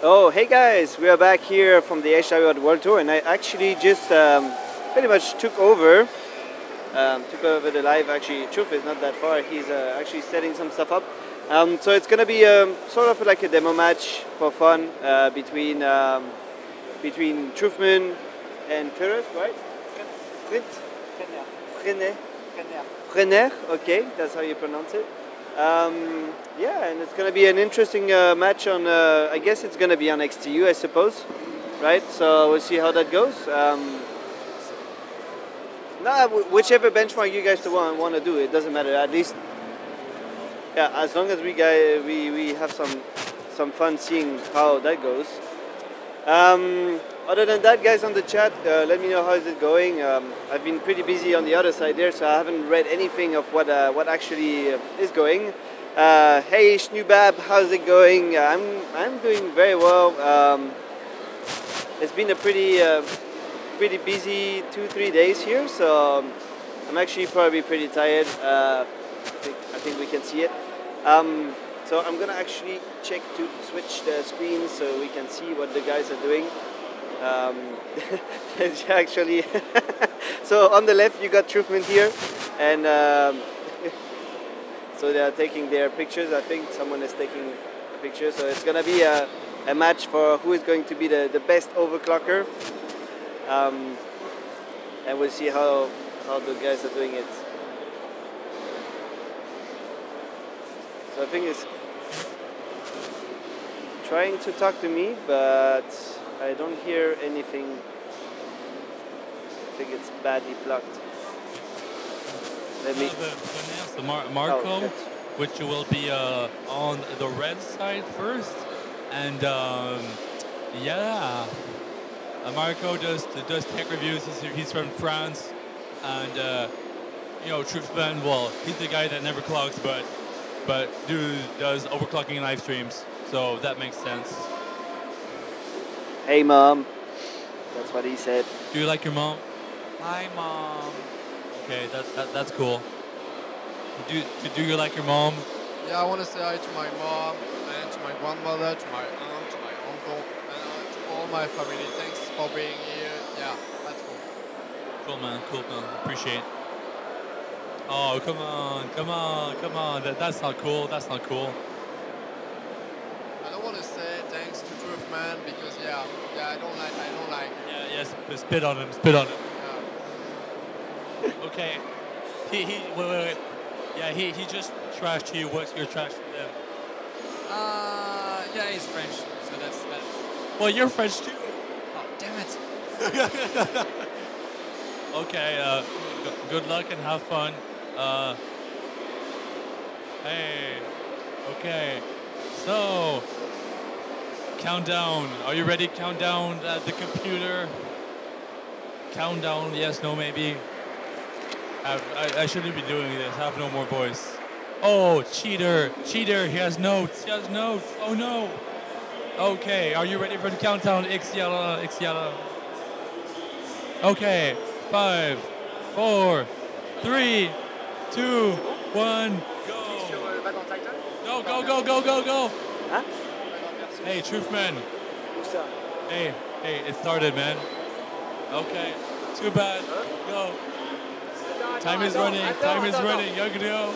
Oh, hey guys, we are back here from the HWT World Tour, and I actually just pretty much took over the live. Actually, Trouffman is not that far. He's actually setting some stuff up. So it's gonna be sort of like a demo match for fun between Trouffman and Frenerth, right? Frenerth. Okay, that's how you pronounce it. Yeah, and it's going to be an interesting match on, I guess it's going to be on XTU, I suppose, right? So we'll see how that goes. Whichever benchmark you guys want to do, it doesn't matter. At least, yeah, as long as we have some fun seeing how that goes. Other than that, guys on the chat, let me know how is it going. I've been pretty busy on the other side there, so I haven't read anything of what actually is going. Hey Schnubab, how's it going? I'm doing very well. It's been a pretty busy 2-3 days here, so I'm actually probably pretty tired. I think we can see it. So I'm gonna actually check to switch the screen so we can see what the guys are doing. Actually, so on the left you got Trouffman here, and so they are taking their pictures. I think someone is taking a picture. So it's gonna be a match for who is going to be the best overclocker, and we'll see how the guys are doing it. So I think it's trying to talk to me, but I don't hear anything. I think it's badly plugged. Let me. The Marco, which will be on the red side first, and yeah, Marco does tech reviews. He's from France, and you know, Trouffman. Well, he's the guy that never clogs, but dude does overclocking live streams, so that makes sense. Hey mom, that's what he said. Do you like your mom? Hi mom. Okay, that's cool. Do you like your mom? Yeah, I want to say hi to my mom and to my grandmother, to my aunt, to my uncle, and to all my family. Thanks for being here. Yeah, that's cool. Cool man, appreciate. Oh, come on. That's not cool. That's not cool. I don't want to say thanks to Trouffman because yeah, I don't like. Yeah, yes, spit on him. Yeah. Okay. Wait. Yeah, he just trashed you. What's your trash to them? Yeah, he's French, so that's. Well, you're French too. Oh, damn it. Okay. Good luck and have fun. Hey. Okay. So. Countdown. Are you ready? Countdown at the computer. Countdown. Yes. No. Maybe. I shouldn't be doing this. I have no more voice. Oh, cheater. He has notes. Oh no. Okay, are you ready for the countdown? X yalla. Okay, 5, 4, 3, 2, 1, go. Go. Huh? Hey, Trouffman. Hey, it started, man. Okay, too bad. Go. Time is running. You can go.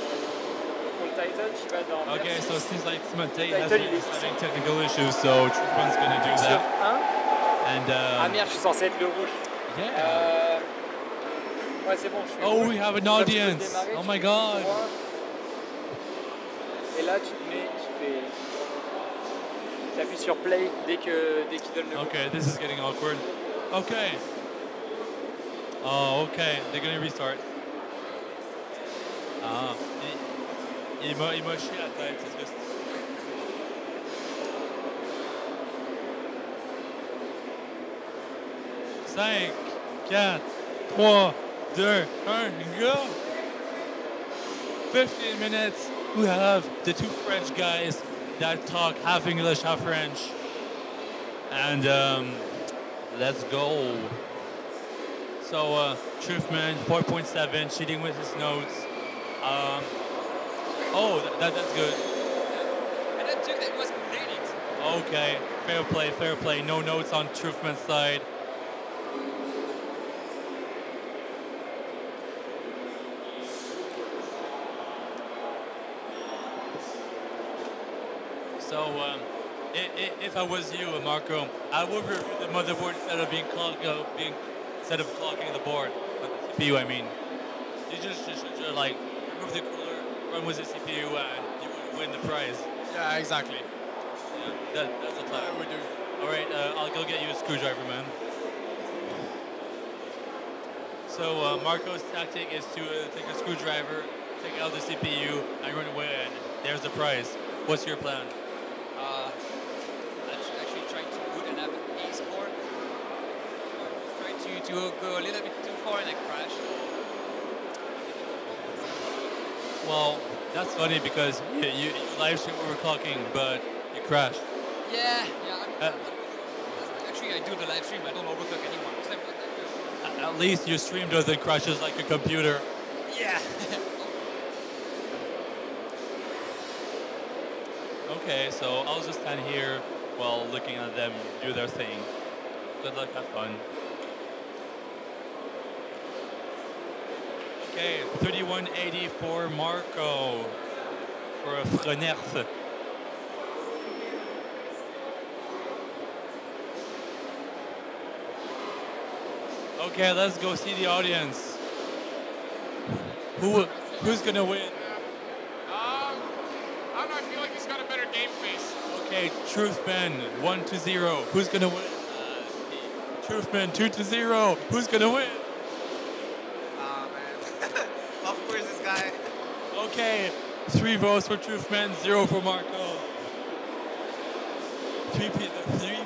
Okay, so it seems like Timothy has having technical issues, so Trouffman's gonna do that. And ah merde, je suis censé être le rouge. Yeah. Ouais, c'est bon. Oh, we have an audience. Oh my God. Et là, tu te mets, tu appuies sur play dès qu'il donne le. Okay, this is getting awkward. Okay. Oh, okay. They're gonna restart. Il m'a chié la tête, c'est juste. 5, 4, 3, 2, 1, go! 15 minutes, we have the two French guys that talk half English, half French. And let's go. So, Trouffman, 4.7, cheating with his notes. Oh, that's good. And that took that wasn't dating. Okay, fair play, fair play. No notes on Trouffman's side. So, if I was you, Marco, I would review the motherboard instead of instead of clocking the board, the CPU. I mean, you just like remove the cooler, run with the CPU, and you would win the prize. Yeah, exactly. Yeah, that's the plan. We do. All right, I'll go get you a screwdriver, man. So Marco's tactic is to take a screwdriver, take out the CPU, and run away, and there's the prize. What's your plan? Actually trying to boot and have an A score. Trying to go a little bit too far and I crash. Well, that's funny because you live stream overclocking, but you crash. Yeah. Actually, I do the live stream. I don't overclock anymore. At least your stream doesn't crash just like a computer. Yeah. Okay, so I'll just stand here while looking at them do their thing. Good luck, have fun. Okay, 3180 for Marco for a Frenerth. Okay, let's go see the audience. Who's gonna win? I don't know. I feel like he's got a better game face. Okay, Trouffman 1-0. Who's gonna win? Trouffman 2-0. Who's gonna win? Man. Of course, this guy. Okay, 3 votes for Trouffman, 0 for Marco. Three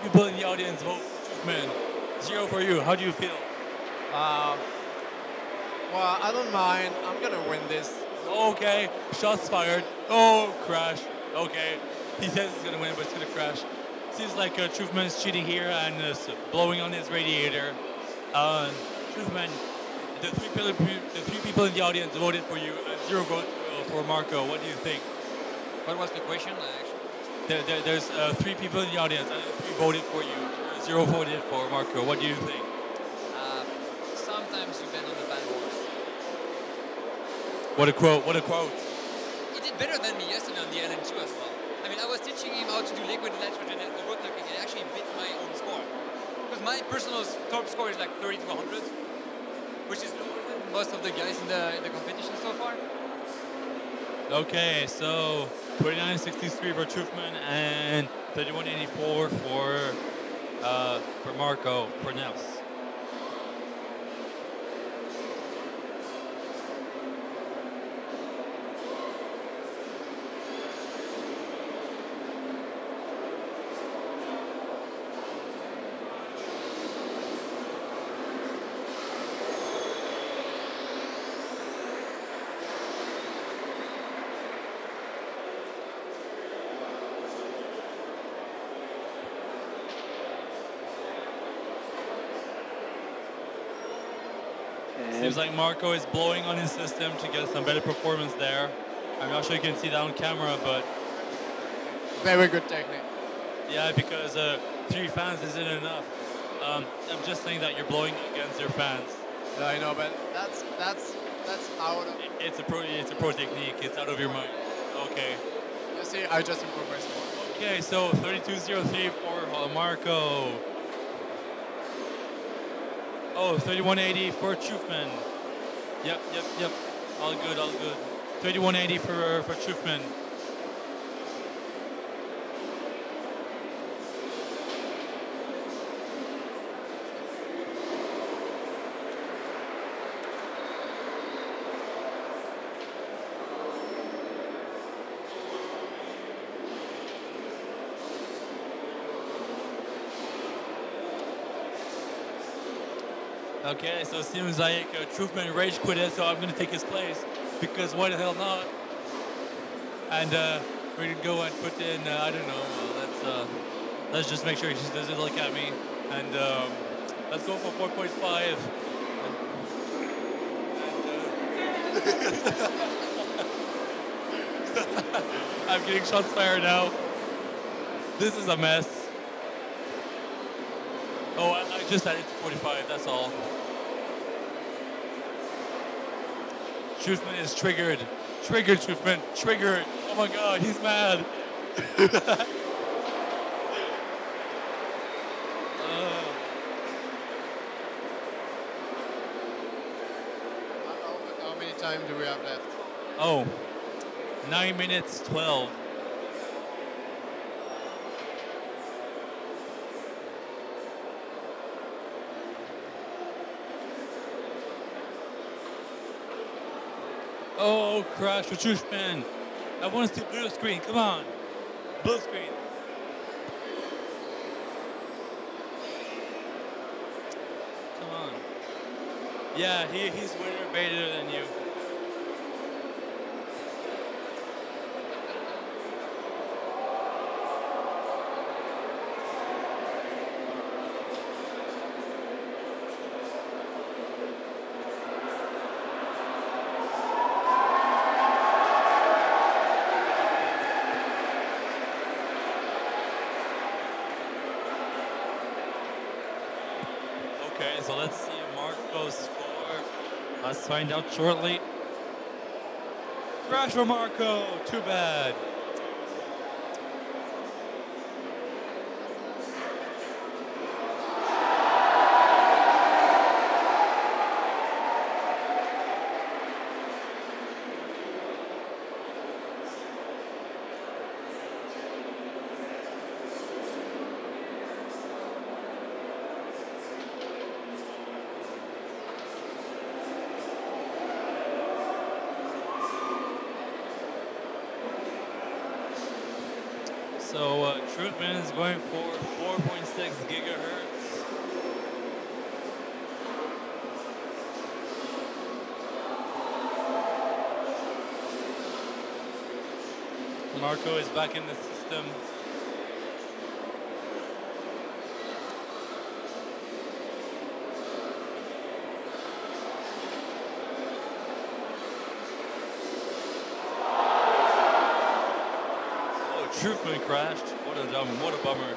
people in the audience vote for Trouffman, 0 for you. How do you feel? Well, I don't mind. I'm gonna win this. Okay, shots fired. Oh, crash. Okay, he says he's gonna win, but it's gonna crash. Seems like Trouffman's cheating here and blowing on his radiator. Trouffman, the three people in the audience voted for you, and 0 vote for Marco. What do you think? What was the question? There's 3 people in the audience, and 3 voted for you. 0 voted for Marco. What do you think? Sometimes you bet on the bad horse. What a quote! What a quote! He did better than me yesterday on the LN2 as well. I mean, I was teaching him how to do liquid nitrogen and overclocking, and actually beat my own score. Because my personal top score is like 30 to 100, which is lower than most of the guys in the competition so far. Okay, so 29.63 for Trouffman and 31.84 for Marco for Nels. Seems like Marco is blowing on his system to get some better performance there. I'm not sure you can see that on camera, but... Very good technique. Yeah, because 3 fans isn't enough. I'm just saying that you're blowing against your fans. Yeah, I know, but that's out of... It's a pro technique. It's out of your mind. Okay. You see, I just improved my score. Okay, so 32.03 for Marco. Oh, 31.80 for Trouffman. Yep. All good. 31.80 for Trouffman. Okay, so it seems like Trouffman rage quitted, so I'm going to take his place, because why the hell not? And we're going to go and put in, I don't know, let's just make sure he just doesn't look at me. And let's go for 4.5. I'm getting shots fired now. This is a mess. Oh, I just added 45, that's all. Trouffman is triggered. Triggered, Trouffman. Triggered. Oh my god, he's mad. How many time do we have left? Oh, 9 minutes 12. Oh, crash for Trouffman. I want to see blue screen. Come on. Blue screen. Come on. Yeah, he's winner better than you. Okay, so let's see Marco's score. Let's find out shortly. Crash for Marco, too bad. So Trouffman is going for 4.6 gigahertz. Marco is back in the system. Trouffman crashed. What a bummer.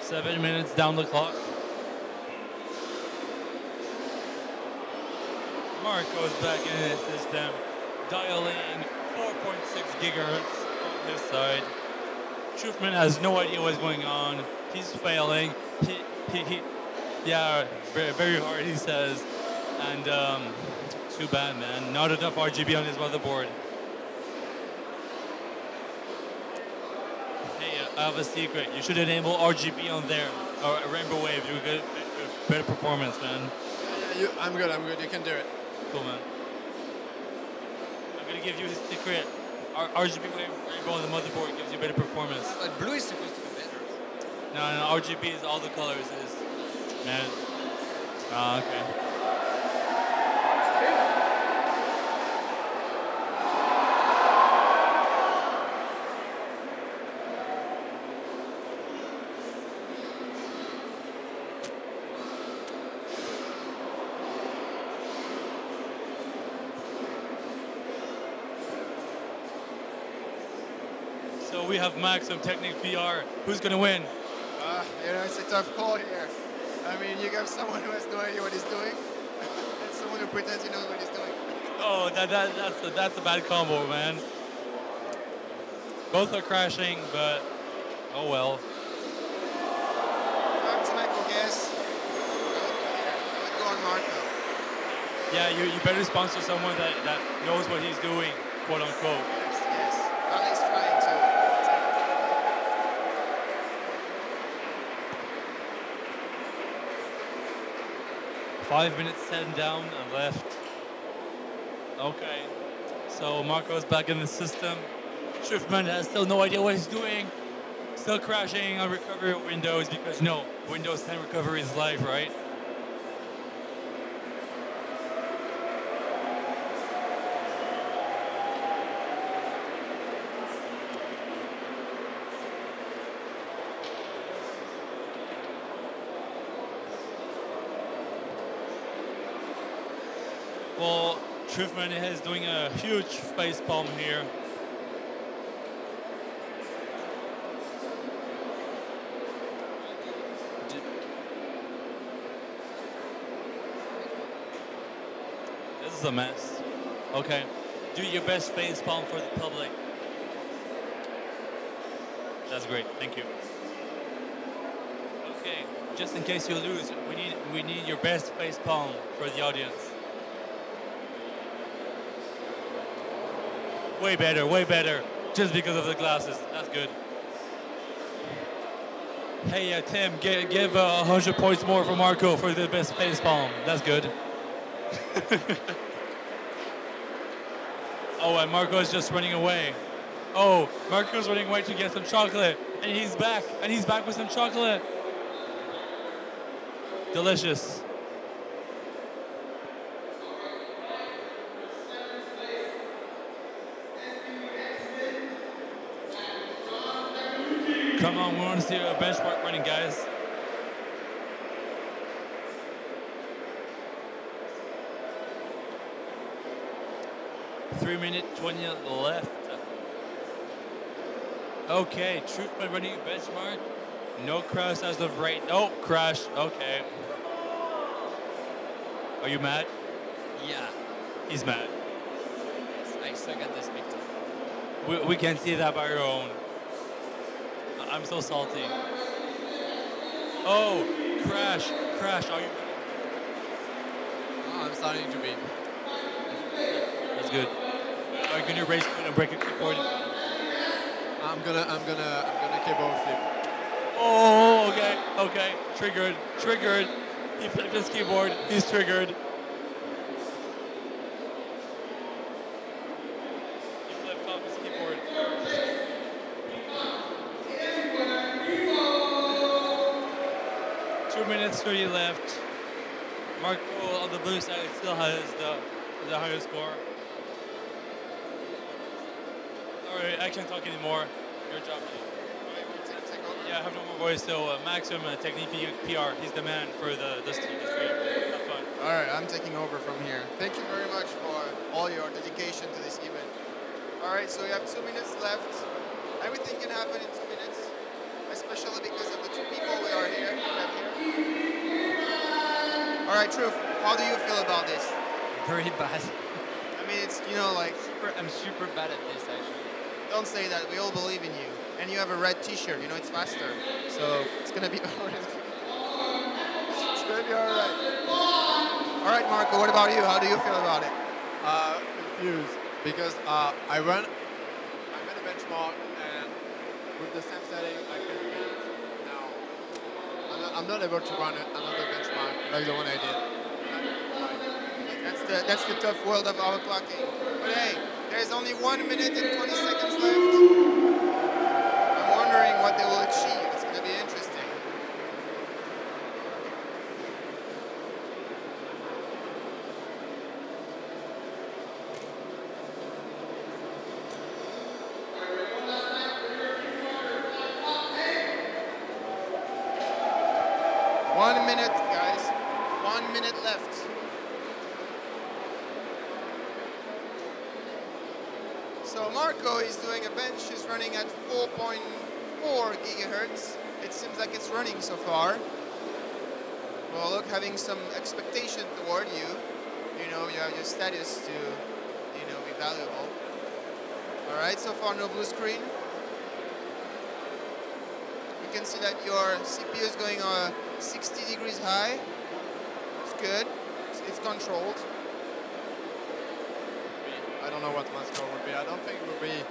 Seven minutes down the clock. Marco's back in his system, dialing 4.6 gigahertz on his side. Trouffman has no idea what's going on. He's failing. Yeah, very, very hard, he says. And too bad, man. Not enough RGB on his motherboard. Hey, I have a secret. You should enable RGB on there, or a rainbow wave. You get better performance, man. Yeah, I'm good. You can do it. Cool, man. I'm gonna give you his secret. RGB wave rainbow on the motherboard gives you better performance. But blue is supposed to be better. No, RGB is all the colors. Is man. Ah, okay. So we have Max from Technic PR. Who's gonna win? It's a tough call here. I mean, you got someone who has no idea what he's doing, and someone who pretends he knows what he's doing. Oh, that's a bad combo, man. Both are crashing, but oh well. If I was Michael guess, I would go on Marco. Yeah, you better sponsor someone that knows what he's doing, quote unquote. Yes. At least trying to. 5 minutes 10 down and left. Okay, so Marco's back in the system. Trouffman has still no idea what he's doing. Still crashing on recovery Windows because no, Windows 10 recovery is live, right? Well, Trouffman is doing a huge facepalm here. a mess. Okay. Do your best face palm for the public. That's great. Thank you. Okay. Just in case you lose, we need your best face palm for the audience. Way better, way better. Just because of the glasses. That's good. Hey, Tim, give 100 points more for Marco for the best face palm. That's good. Oh, and Marco's just running away. Oh, Marco's running away to get some chocolate. And he's back. And he's back with some chocolate. Delicious. Come on, we want to see a benchmark running, guys. Three minute 20 left. Okay, Trouffman running a benchmark. No crash as of right. Oh, crash. Okay. Are you mad? Yeah. He's mad. I suck at this big time. We can see that by your own. I'm so salty. Oh, crash. Are you? Oh, I'm starting to be. That's good. Are you gonna race and break a keyboard? I'm gonna keyboard flip. Oh, okay. Triggered. He flipped his keyboard. He's triggered. He flipped off his keyboard. 2 minutes 30 left. Marco on the blue side still has the higher score. Alright, I can't talk anymore. Your job. Yeah, I have no more voice, so Maxim, Technique PR, he's the man for the stream. Have fun. All right, I'm taking over from here. Thank you very much for all your dedication to this event. All right, so we have 2 minutes left. Everything can happen in 2 minutes, especially because of the two people we have here. All right, Truff, how do you feel about this? Very bad. I mean, it's, you know, like... I'm super bad at this, actually. Don't say that. We all believe in you. And you have a red t-shirt. You know, it's faster. So it's going to be all right. It's going to be all right. All right, Marco, what about you? How do you feel about it? Confused. Because I made a benchmark, and with the same setting, I can now. I'm not able to run another benchmark like the one I did. That's the tough world of overclocking. But hey, there's only 1 minute and 20 seconds left. I'm wondering what they will achieve. It's going to be interesting. One minute, guys. 1 minute left. So Marco is doing a bench. He's running at 4.4 gigahertz. It seems like it's running so far. Well, look, having some expectation toward you. You know, you have your status to, you know, be valuable. All right, so far no blue screen. You can see that your CPU is going 60 degrees high. It's good. It's controlled. I don't know what my score would be. I don't think it would be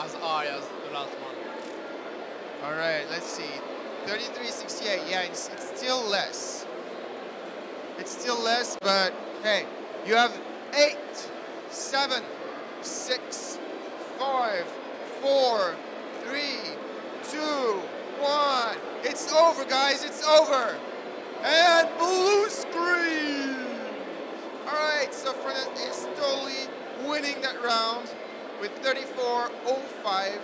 as high as the last one. All right, let's see. 3368. Yeah, it's still less. It's still less, but hey, you have 8, 7, 6, 5, 4, 3, 2, 1. It's over, guys. It's over. And blue screen. All right, so Frenerth is totally winning that round with 34.05.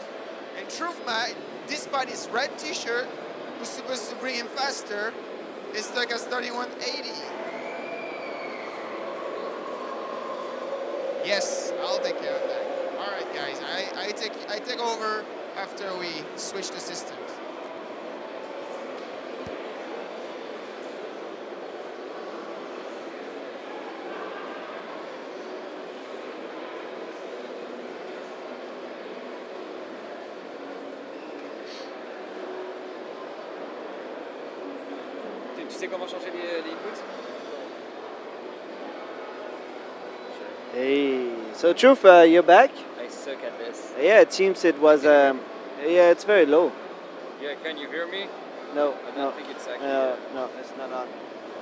And Trouffman, despite his red t-shirt, who's supposed to bring him faster, is stuck at 31.80. Yes, I'll take care of that. All right, guys, I take over after we switch the systems. sais comment changer les inputs? Hey, so Truff, you're back? I suck at this. Yeah, it seems it was. Yeah, it's very low. Yeah, can you hear me? No, I no, don't think it's actually. no, it's not on.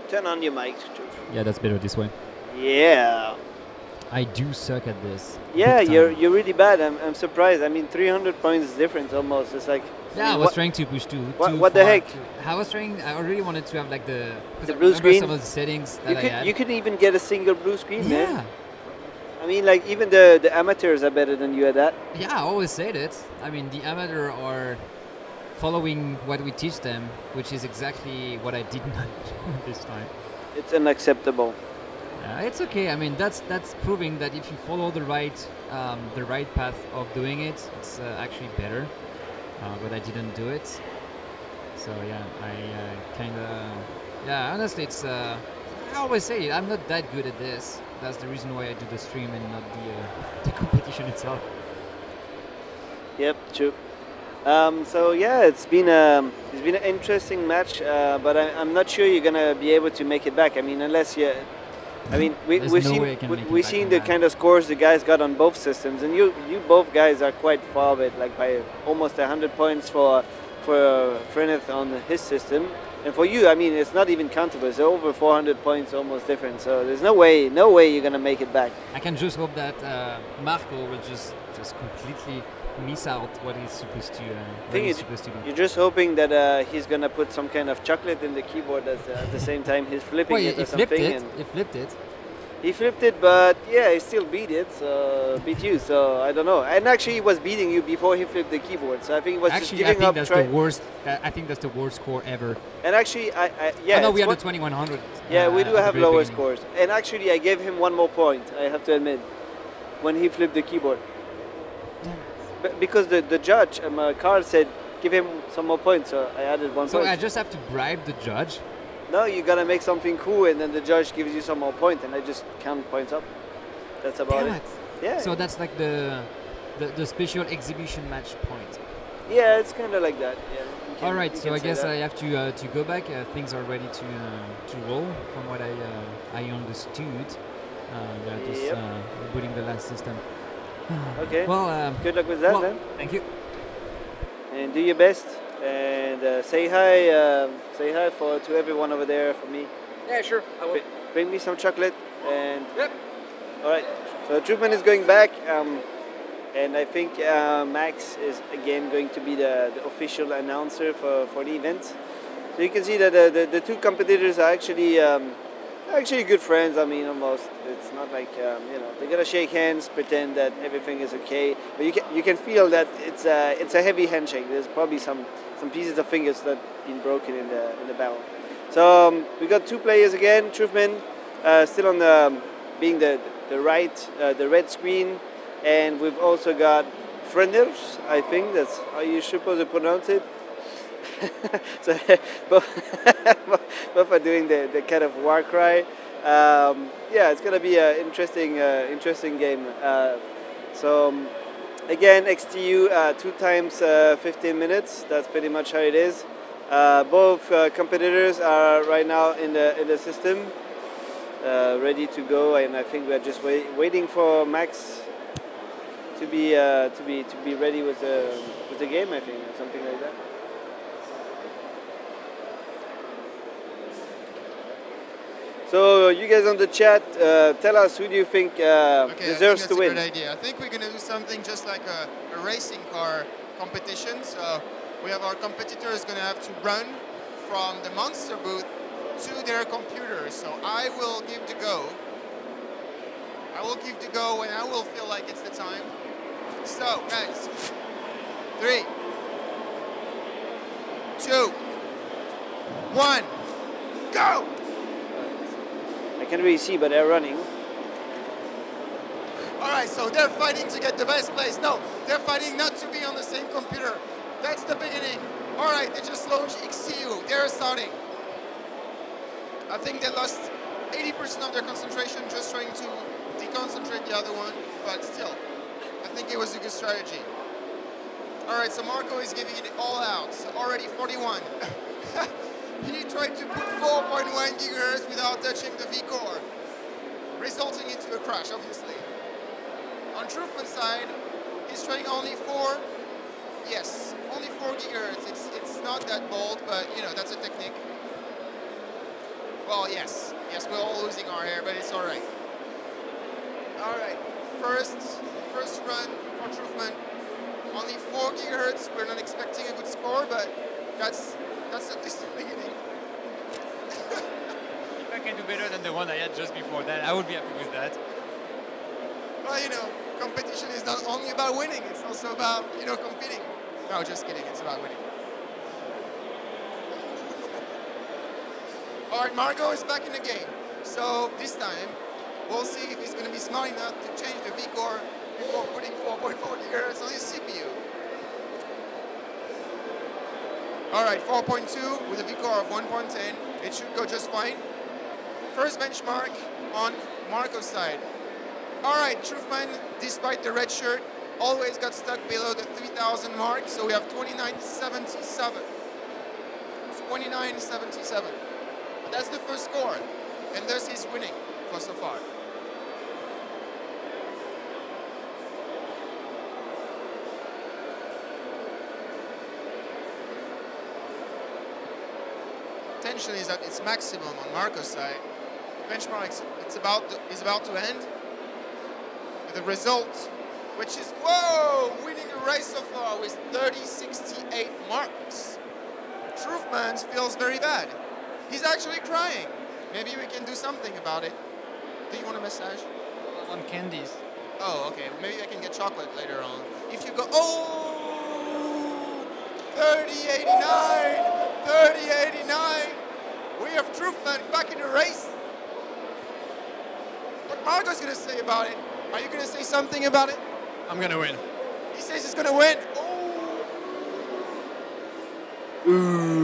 Turn on your mic, Truff. Yeah, that's better this way. Yeah. I do suck at this. Yeah, Big you're time. really bad. I'm surprised. I mean, 300 points difference almost. It's like. Yeah, I was trying to push too. What the heck? I was trying. I really wanted to have like the blue screen. Some of the settings that I had. You could even get a single blue screen, yeah. man. I mean, like even the amateurs are better than you at that. Yeah, I always say that. I mean, the amateur are following what we teach them, which is exactly what I did not do this time. It's unacceptable. It's okay. I mean, that's proving that if you follow the right path of doing it, it's actually better. But I didn't do it. So yeah, I kind of honestly, it's I always say I'm not that good at this. That's the reason why I do the stream and not the competition itself. Yep, true. So yeah, it's been an interesting match, but I'm not sure you're gonna be able to make it back. I mean, unless you. I mean, we've seen the kind of scores the guys got on both systems, and you both guys are quite far of it, like by almost 100 points for Frenerth on his system, and for you, I mean, it's not even countable. It's over 400 points, almost different. So there's no way you're gonna make it back. I can just hope that Marco will just completely miss out what he's supposed to. Do. You're just hoping that he's gonna put some kind of chocolate in the keyboard at the same time he's flipping it or something. He flipped it. He flipped it, but yeah, he still beat you. So I don't know. And actually, he was beating you before he flipped the keyboard. So I think he was just giving up. That's the worst. I think that's the worst score ever. And actually, yeah. No, we have the 2100. Yeah, we do have lower scores. And actually, I gave him one more point. I have to admit, when he flipped the keyboard. Because the judge, Carl said, give him some more points, so I added 1 point. So I just have to bribe the judge? No, you gotta make something cool, and then the judge gives you some more points, and I just count points up. That's about it. Yeah. So that's like the special exhibition match point. Yeah, it's kind of like that. Yeah. All right, so I guess I have to go back. Things are ready to roll, from what I understood. They're just rebooting the last system. Okay. Well, good luck with that, then. Thank you. And do your best, and say hi to everyone over there for me. Yeah, sure. I will. Bring me some chocolate, and. Yep. All right. So Trouffman is going back, and I think Max is again going to be the official announcer for the event. So you can see that the two competitors are actually good friends. I mean, almost. It's not like they're gonna shake hands, pretend that everything is okay, but you can feel that it's a heavy handshake. There's probably some pieces of fingers that have been broken in the battle. So we got two players again. Trouffman still on being the red screen, and we've also got Frenerth. I think that's how you're supposed to pronounce it. So both are doing the kind of war cry. Yeah, it's gonna be an interesting game. So again, XTU 2 times 15 minutes. That's pretty much how it is. Both competitors are right now in the system, ready to go, and I think we're just waiting for Max to be ready with the game. I think, or something like that. So you guys on the chat, tell us who do you think deserves to win. Good idea. I think we're going to do something just like a racing car competition. So we have our competitors going to have to run from the monster booth to their computer. So I will give the go. When I will feel like it's the time. So guys, 3, 2, 1, go! I can't really see, but they're running. All right, so they're fighting to get the best place. No, they're fighting not to be on the same computer. That's the beginning. All right, they just launched XTU. They're starting. I think they lost 80% of their concentration just trying to deconcentrate the other one, but still, I think it was a good strategy. All right, so Marco is giving it all out. So already 41. He tried to put 4.1 gigahertz without touching the V-core, resulting into a crash, obviously. On Trouffman's side, he's trying only 4. Yes, only 4 gigahertz. It's not that bold, but you know, that's a technique. Well, yes, we're all losing our hair, but it's all right. All right, first run for Trouffman. Only 4 gigahertz. We're not expecting a good score, but that's at least the beginning. If I can do better than the one I had just before that, I would be happy with that. Well, you know, competition is not only about winning, it's also about, you know, competing. No, just kidding, it's about winning. All right, Marco is back in the game. So this time, we'll see if he's going to be smart enough to change the V-core before putting 4.4 gigahertz on his CPU. All right, 4.2 with a V-core of 1.10. It should go just fine. First benchmark on Marco's side. All right, Trouffman, despite the red shirt, always got stuck below the 3,000 mark, so we have 29.77. 29.77. That's the first score, and thus he's winning for so far. Tension is at its maximum on Marco's side. Benchmark is about to end with a result, which is, whoa, winning a race so far with 30.68 marks. Trouffman feels very bad. He's actually crying. Maybe we can do something about it. Do you want a massage? I want candies. Oh, okay. Maybe I can get chocolate later on. If you go, oh, 30.89, 30.89. We have Trouffman back in the race. What Marco's going to say about it? Are you going to say something about it? I'm going to win. He says he's going to win. Oh. Ooh.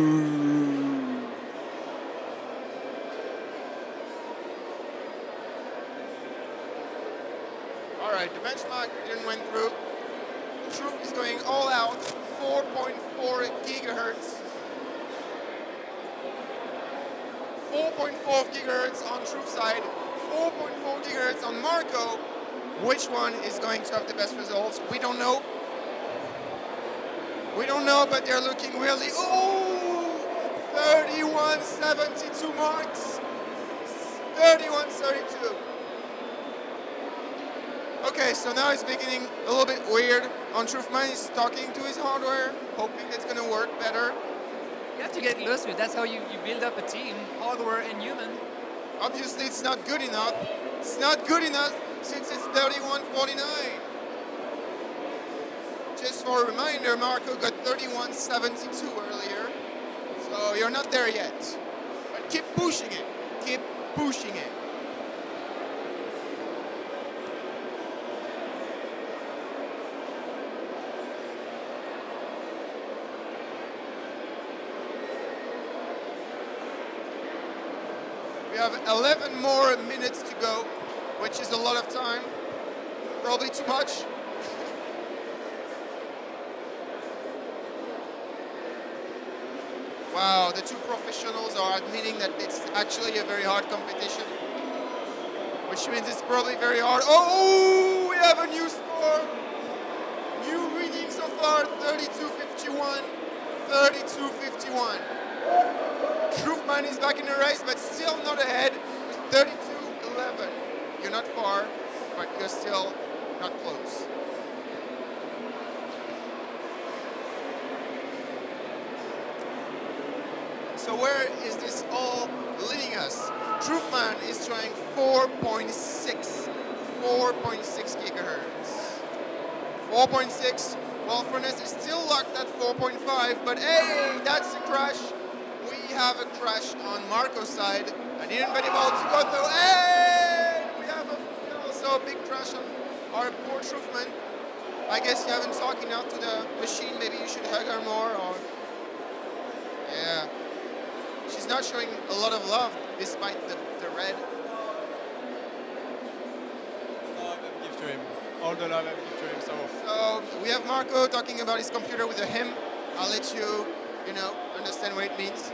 All right, the benchmark didn't went through. Trouff is going all out, 4.4 gigahertz. 4.4 gigahertz on Trouff's side, 4.4 gigahertz on Marco. Which one is going to have the best results? We don't know. We don't know, but they're looking really, oh, 31.72 marks. 31.32. Okay, so now it's beginning a little bit weird. On Trouffman, he's talking to his hardware, hoping it's going to work better. You have to get loose with it. That's how you build up a team, hardware and human. Obviously, it's not good enough. It's not good enough since it's 31.49. Just for a reminder, Marco got 31.72 earlier. So you're not there yet. But keep pushing it. Keep pushing it. We have 11 more minutes to go, which is a lot of time. Probably too much. Wow, the two professionals are admitting that it's actually a very hard competition, which means it's probably very hard. Oh, we have a new score. New reading so far, 32.51, 32.51. Trouffman is back in the race, but still not ahead with 32.11. You're not far, but you're still not close. So where is this all leading us? Trouffman is trying 4.6 gigahertz. 4.6, well, Frenerth is still locked at 4.5, but hey, that's a crash. We have a crash on Marco's side. I didn't been able to go through. Hey, we have also a big crash on our poor Trouffman. I guess you haven't talked enough to the machine. Maybe you should hug her more, or yeah. She's not showing a lot of love despite the red. Love I give to him. All the love I give to him. So we have Marco talking about his computer with a him. I'll let you, understand what it means.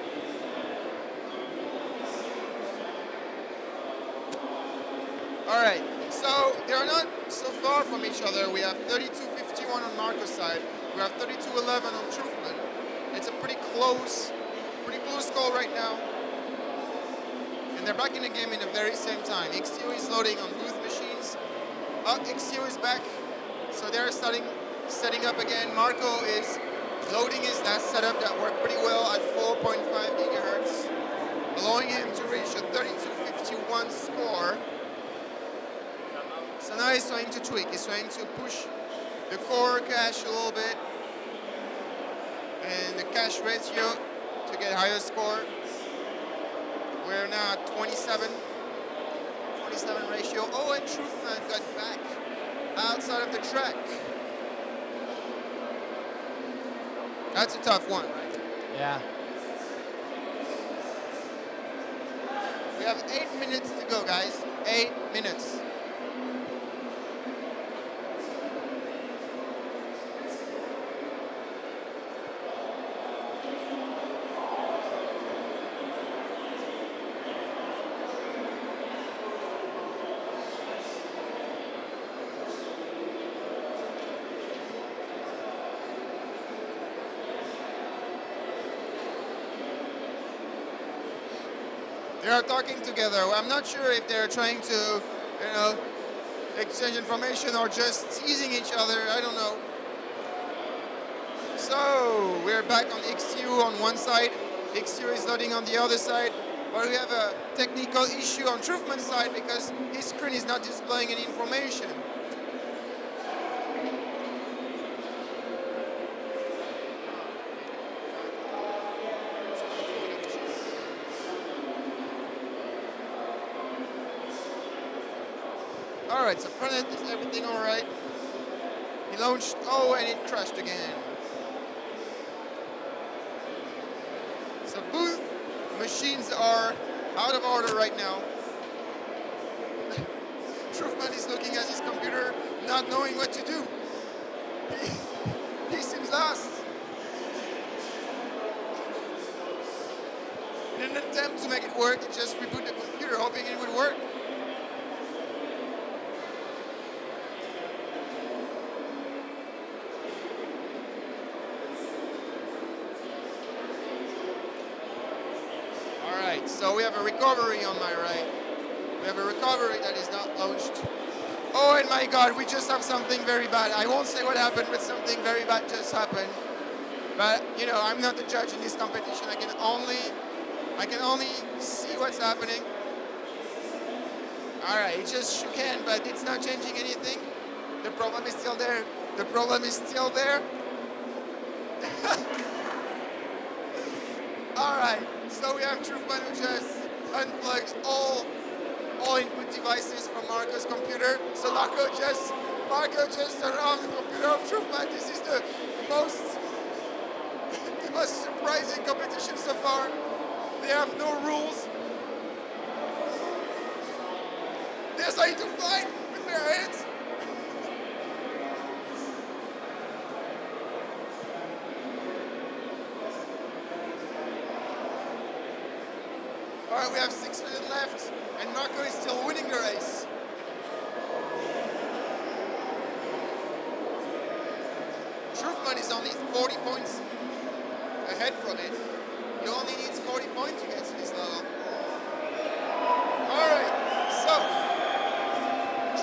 All right, so they're not so far from each other. We have 32.51 on Marco's side. We have 32.11 on Trouffman. It's a pretty close call right now. And they're back in the game in the very same time. XTO is loading on both machines. XTO is back, so they're setting up again. Marco is loading his last setup that worked pretty well at 4.5 gigahertz, allowing him to reach a 32.51 score. So now he's trying to tweak. He's trying to push the core cache a little bit and the cache ratio to get higher score. We're now at 27 ratio. Oh, and Trouffman got back outside of the track. That's a tough one, right? Yeah. We have 8 minutes to go, guys. 8 minutes. They are talking together. I'm not sure if they're trying to, exchange information or just teasing each other. I don't know. So we're back on XTU on one side. XTU is loading on the other side. But we have a technical issue on Trouffman's side because his screen is not displaying any information. Alright, so Frenerth, is everything alright? He launched, oh, and it crashed again. So both machines are out of order right now. Trouffman is looking at his computer, not knowing what to do. He seems lost. In an attempt to make it work, he just rebooted the computer, hoping it would work. So we have a recovery on my right. We have a recovery that is not launched. Oh, and my God, we just have something very bad. I won't say what happened, but something very bad just happened. But, I'm not the judge in this competition. I can only see what's happening. All right, it just shook hand, but it's not changing anything. The problem is still there. The problem is still there. All right, so we have Trouffman who just unplugged all input devices from Marco's computer. So Marco just turned on the computer of Trouffman. This is the most surprising competition so far. They have no rules. They're trying to fight with their hands. All right, we have 6 minutes left, and Marco is still winning the race. Trouffman is only 40 points ahead from it. He only needs 40 points to get to this level. All right, so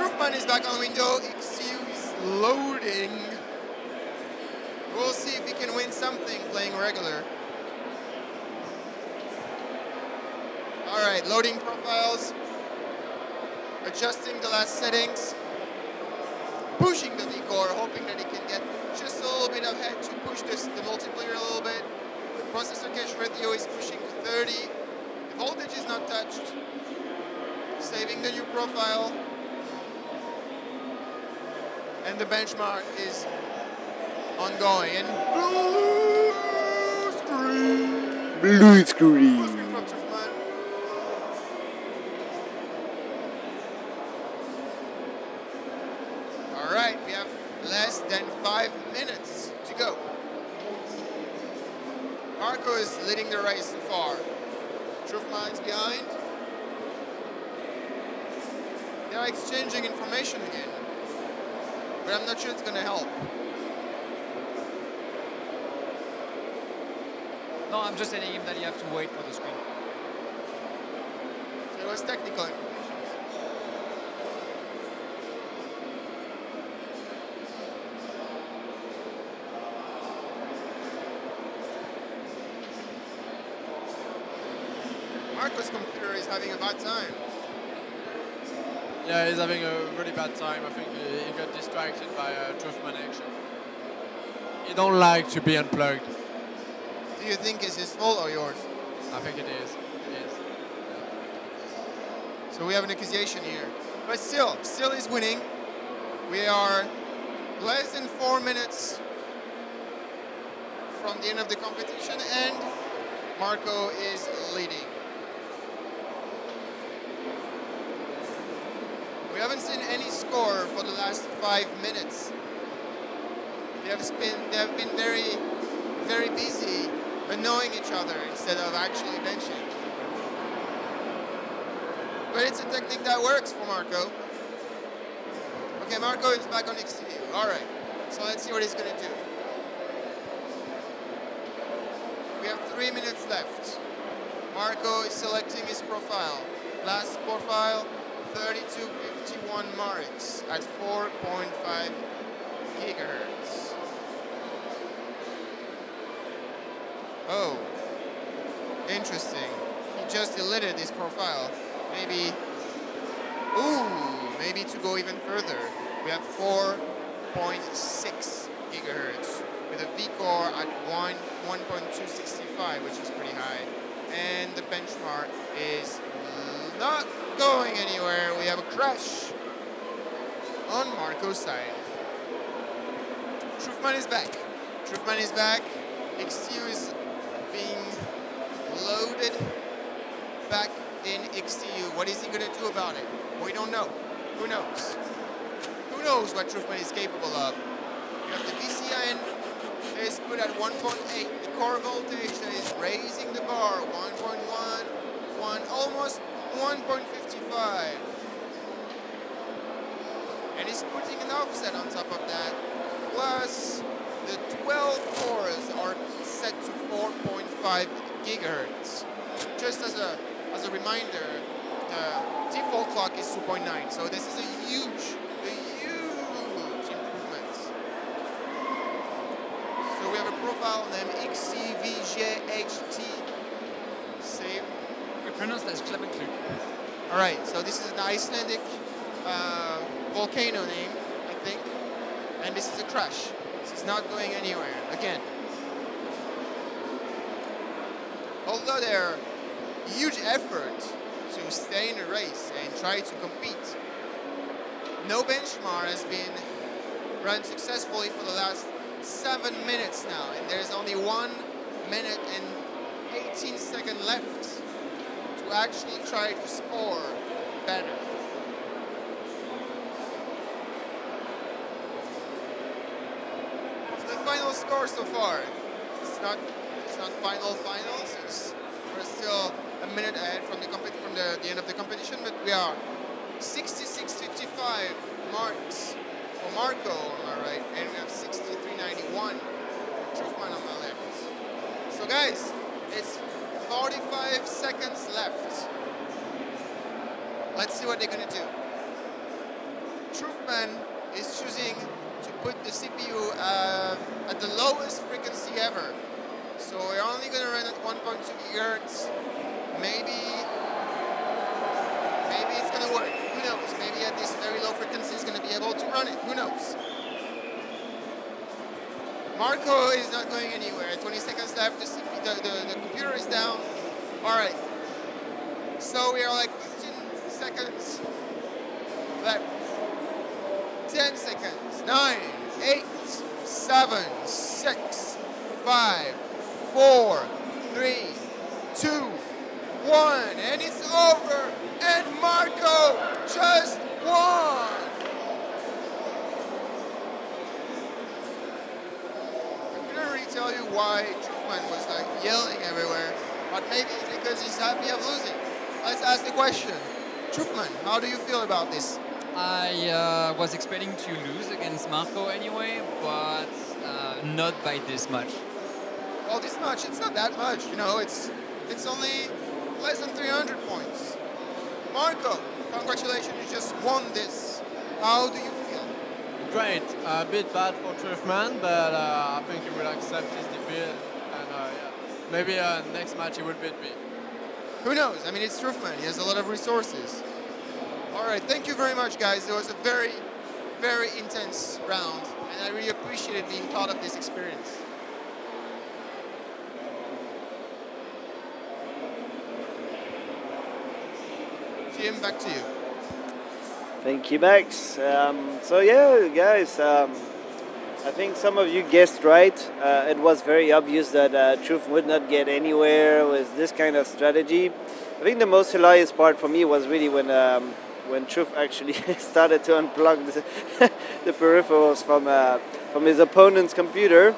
Trouffman is back on window. XTU is loading. We'll see if he can win something playing regular. All right, loading profiles, adjusting the last settings, pushing the decor, hoping that he can get just a little bit ahead to push the multiplayer a little bit. The processor cache ratio is pushing to 30. The voltage is not touched. Saving the new profile. And the benchmark is ongoing. And blue screen. Blue screen. Blue screen from Trouffman. All right, we have less than 5 minutes to go. Marco is leading the race so far. Trouffman's behind. They are exchanging information again, but I'm not sure it's going to help. No, I'm just telling him that you have to wait for the screen. So it was technical. Marco's computer is having a bad time. Yeah, he's having a really bad time. I think he got distracted by Trouffman action. He don't like to be unplugged. Do you think it's his fault or yours? I think it is. It is. So we have an accusation here. But still is winning. We are less than 4 minutes from the end of the competition, and Marco is leading. We haven't seen any score for the last 5 minutes. They have been very, very busy annoying each other instead of actually benching. But it's a technique that works for Marco. Okay, Marco is back on XTU. All right, so let's see what he's going to do. We have 3 minutes left. Marco is selecting his profile. Last profile, 3251 marks at 4.5 gigahertz. Oh, interesting. He just deleted his profile. Maybe, maybe to go even further. We have 4.6 gigahertz with a V-core at 1.265, which is pretty high. And the benchmark is not going anywhere. We have a crash on Marco's side. Trouffman is back. Trouffman is back. XTU is being loaded back in XTU. What is he going to do about it? We don't know. Who knows? Who knows what Trouffman is capable of? We have the VCN is put at 1.8. The core voltage that is raising the bar, 1.1, almost 1.55. And he's putting an offset on top of that. Plus, the 12 cores are set to 4.5 gigahertz. Just as a reminder, the default clock is 2.9. So this is a huge improvement. So we have a profile named XCVJHT. Save. We pronounce that as Clevenclue. All right, so this is an Icelandic volcano name, I think. And this is a crash. This is not going anywhere, again. Although there are huge effort to stay in the race and try to compete, no benchmark has been run successfully for the last 7 minutes now, and there's only 1 minute and 18 seconds left to actually try to score better. So the final score so far, it's not final since we're still a minute ahead from the end of the competition, but we are 66.55 marks for Marco on my right, and we have 63.91 for Trouffman on my left. So guys, it's 45 seconds left. Let's see what they're gonna do. Trouffman is choosing to put the CPU at the lowest frequency ever. So we're only gonna run at 1.2 gigahertz. Maybe it's gonna work. Who knows? Maybe at this very low frequency is gonna be able to run it. Who knows? Marco is not going anywhere. 20 seconds left. The computer is down. All right. So we are like 15 seconds left. 10 seconds. 9, 8, 7, 6, 5, 4, 3, 2, 1, and it's over. And Marco just won. I couldn't really tell you why Trouffman was like yelling everywhere, but maybe it's because he's happy of losing. Let's ask the question. Trouffman, how do you feel about this? I was expecting to lose against Marco anyway, but not by this much. Well, this much, it's not that much, you know, it's only less than 300 points. Marco, congratulations, you just won this. How do you feel? Great. A bit bad for Trouffman, but I think he will accept his defeat. And yeah, maybe next match he will beat me. Who knows? I mean, it's Trouffman. He has a lot of resources. All right, thank you very much, guys. It was a very, very intense round, and I really appreciated being part of this experience. Jim, back to you. Thank you, Max. So yeah, guys, I think some of you guessed right. It was very obvious that Trouff would not get anywhere with this kind of strategy. I think the most hilarious part for me was really when Trouff actually started to unplug the peripherals from his opponent's computer.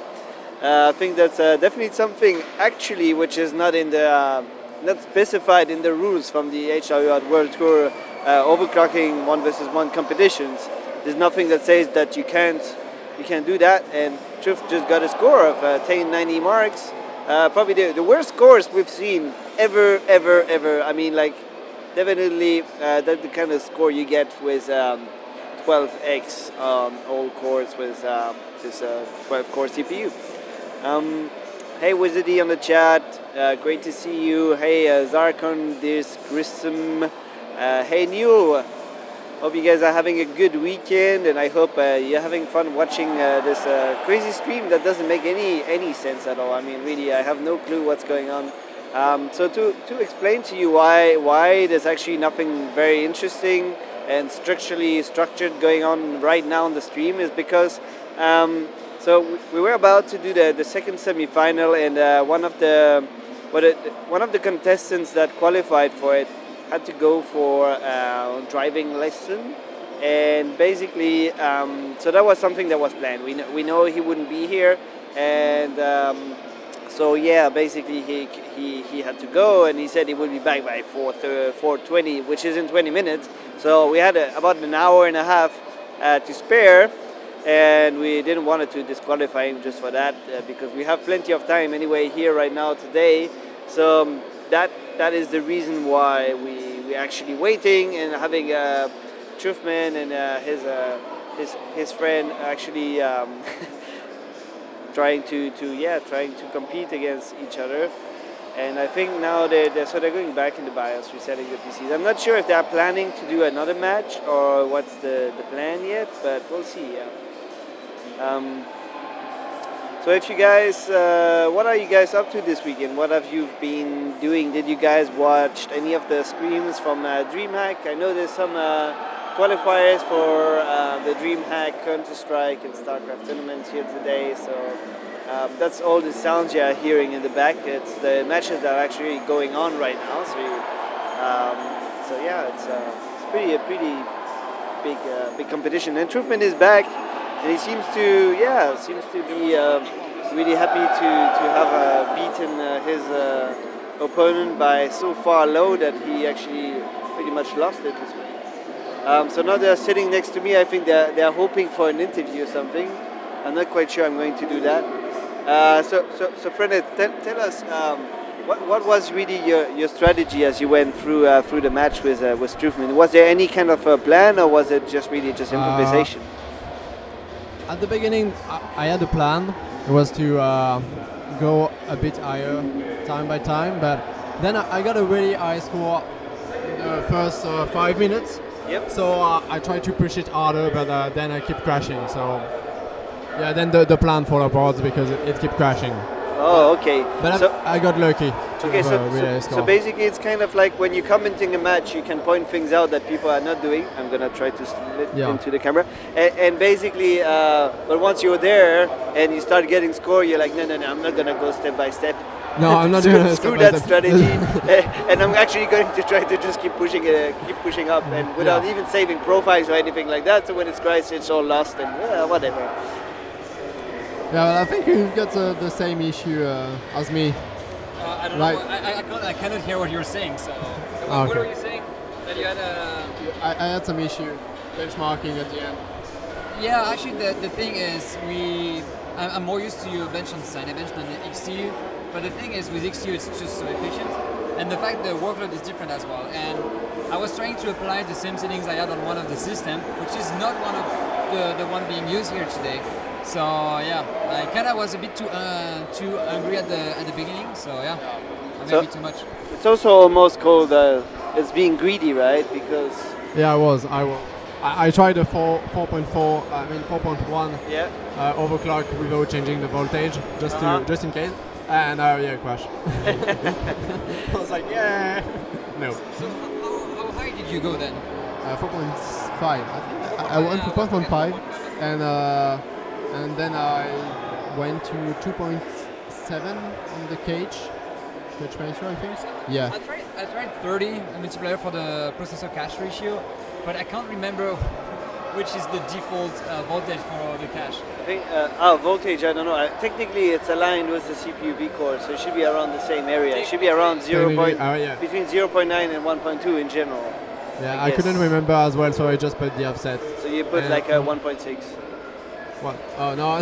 I think that's definitely something actually which is not in the not specified in the rules from the HWT World Tour overclocking 1v1 competitions. There's nothing that says that you can't do that, and Trouff just got a score of 1090 marks. Probably the worst scores we've seen ever. I mean, like, definitely that's the kind of score you get with 12x on all cores with this 12-core CPU. Hey Wizardy on the chat, great to see you. Hey Zarkon, this Grissom. Hey Neil, hope you guys are having a good weekend, and I hope you're having fun watching this crazy stream that doesn't make any sense at all. I mean, really, I have no clue what's going on. So to explain to you why there's actually nothing very interesting and structured going on right now on the stream is because so we were about to do the second semi-final, and one of the contestants that qualified for it had to go for a driving lesson, and basically so that was something that was planned. We know he wouldn't be here, and so yeah, basically he had to go, and he said he would be back by 4:20, which is in 20 minutes. So we had about an hour and a half to spare, and we didn't want to disqualify him just for that because we have plenty of time anyway here right now today. So that is the reason why we actually waiting and having Trouffman and his friend actually trying to compete against each other. And I think now they're going back in the BIOS, resetting the PCs. I'm not sure if they're planning to do another match or what's the plan yet, but we'll see. So if you guys, what are you guys up to this weekend? What have you been doing? Did you guys watch any of the streams from DreamHack? I know there's some qualifiers for the DreamHack Counter-Strike and StarCraft tournaments here today. So that's all the sounds you are hearing in the back. It's the matches that are actually going on right now. So yeah, it's a pretty big competition. And Trouffman is back. And he seems to be really happy to have beaten his opponent by so far low that he actually pretty much lost it this week. So now they're sitting next to me. I think they're hoping for an interview or something. I'm not quite sure I'm going to do that. So Frenerth, tell us what was really your strategy as you went through the match with Trouffman? Was there any kind of a plan, or was it just really just improvisation? At the beginning, I had a plan. It was to go a bit higher time by time, but then I got a really high score in the first 5 minutes. Yep. So I tried to push it harder, but then I keep crashing. So yeah, then the plan fell apart because it kept crashing. Oh, okay. But I got lucky. Okay, so basically it's kind of like when you're commenting a match, you can point things out that people are not doing. I'm gonna try to split into the camera. And basically, but once you're there and you start getting score, you're like, no, I'm not gonna go step by step. No, I'm not doing screw that strategy. And I'm actually going to try to just keep pushing up, and without even saving profiles or anything like that. So when it's crashed, it's all lost and whatever. Yeah, well, I think you've got the same issue as me. I don't know. I cannot hear what you're saying. So, what were you saying? That you had a... I had some issue. benchmarking at the end. Yeah, actually the thing is I'm more used to your bench on Cinebench than the XTU, but the thing is with XTU it's just so efficient, and the fact the workload is different as well. And I was trying to apply the same settings I had on one of the system, which is not one of the one being used here today. So yeah, I kind of was a bit too angry at the beginning. So yeah, maybe too much. It's also almost called it's being greedy, right? Because yeah, I tried a 4.4, I mean 4.1 overclock without changing the voltage, just in case, and yeah, crash. I was like, yeah, no. So how high did you go then? 4.5. I think I went to 4.5, and then I went to 2.7 on the cage ratio, I think. Yeah. I tried 30 multiplier for the processor cache ratio, but I can't remember which is the default voltage for the cache. I think voltage, I don't know. Technically, it's aligned with the CPU V core, so it should be around the same area. It should be around between 0.9 and 1.2 in general. Yeah, I couldn't remember as well, so I just put the offset. So you put like a 1.6. What? Oh no.